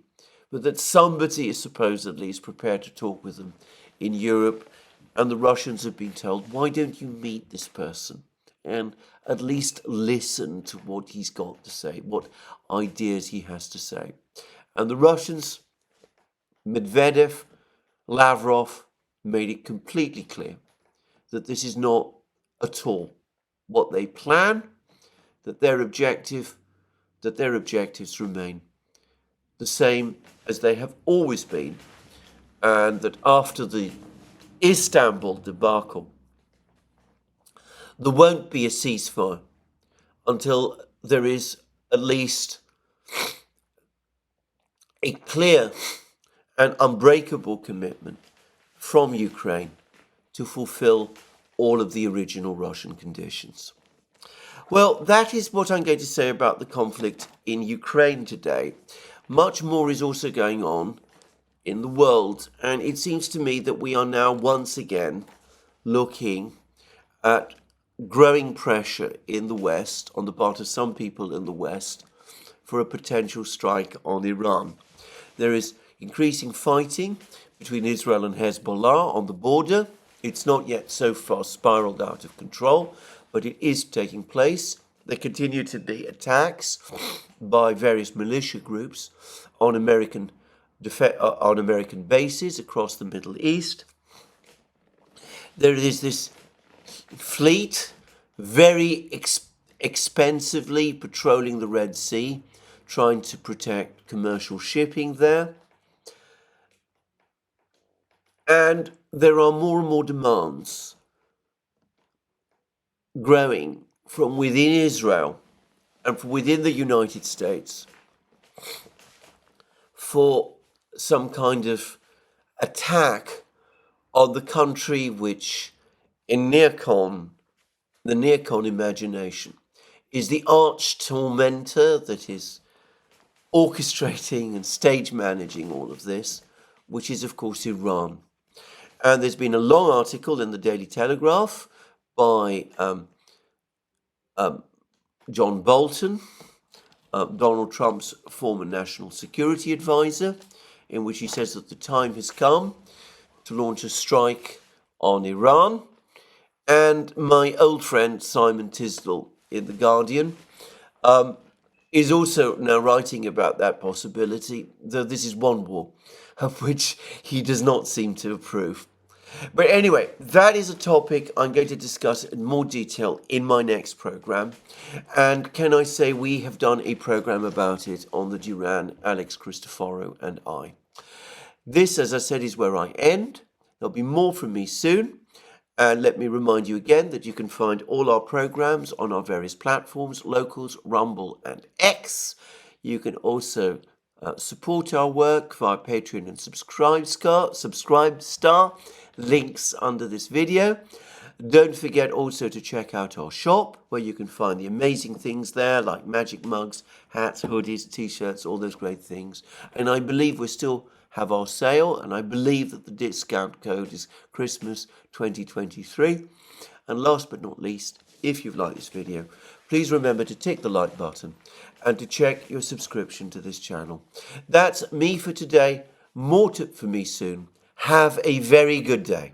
but that somebody is supposedly prepared to talk with them in Europe, and the Russians have been told, why don't you meet this person and at least listen to what he's got to say, what ideas he has to say. And the Russians, Medvedev, Lavrov, made it completely clear that this is not at all what they plan, that their objectives remain the same as they have always been, and that after the Istanbul debacle, there won't be a ceasefire until there is at least a clear and unbreakable commitment from Ukraine to fulfill all of the original Russian conditions. Well, that is what I'm going to say about the conflict in Ukraine today. Much more is also going on in the world, and it seems to me that we are now once again looking at growing pressure in the West, on the part of some people in the West, for a potential strike on Iran. There is increasing fighting between Israel and Hezbollah on the border. It's not yet so far spiraled out of control, but it is taking place. There continue to be attacks by various militia groups on American bases across the Middle East. There is this fleet very expensively patrolling the Red Sea trying to protect commercial shipping there. And there are more and more demands growing from within Israel and from within the United States for some kind of attack on the country which, in the neocon imagination, is the arch tormentor that is orchestrating and stage managing all of this, which is, of course, Iran. And there's been a long article in the Daily Telegraph by John Bolton, Donald Trump's former national security advisor, in which he says that the time has come to launch a strike on Iran. And my old friend Simon Tisdall in The Guardian is also now writing about that possibility, though this is one war of which he does not seem to approve. But anyway, that is a topic I'm going to discuss in more detail in my next program. And can I say we have done a program about it on the Duran, Alex Christoforou and I. This, as I said, is where I end. There'll be more from me soon. And let me remind you again that you can find all our programs on our various platforms, Locals, Rumble and X. You can also support our work via Patreon and Subscribe Star, links under this video. Don't forget also to check out our shop, where you can find the amazing things there, like magic mugs, hats, hoodies, t-shirts, all those great things. And I believe we still have our sale, and I believe that the discount code is Christmas 2023. And last but not least, if you've liked this video, please remember to tick the like button and to check your subscription to this channel. That's me for today. More for me soon. Have a very good day.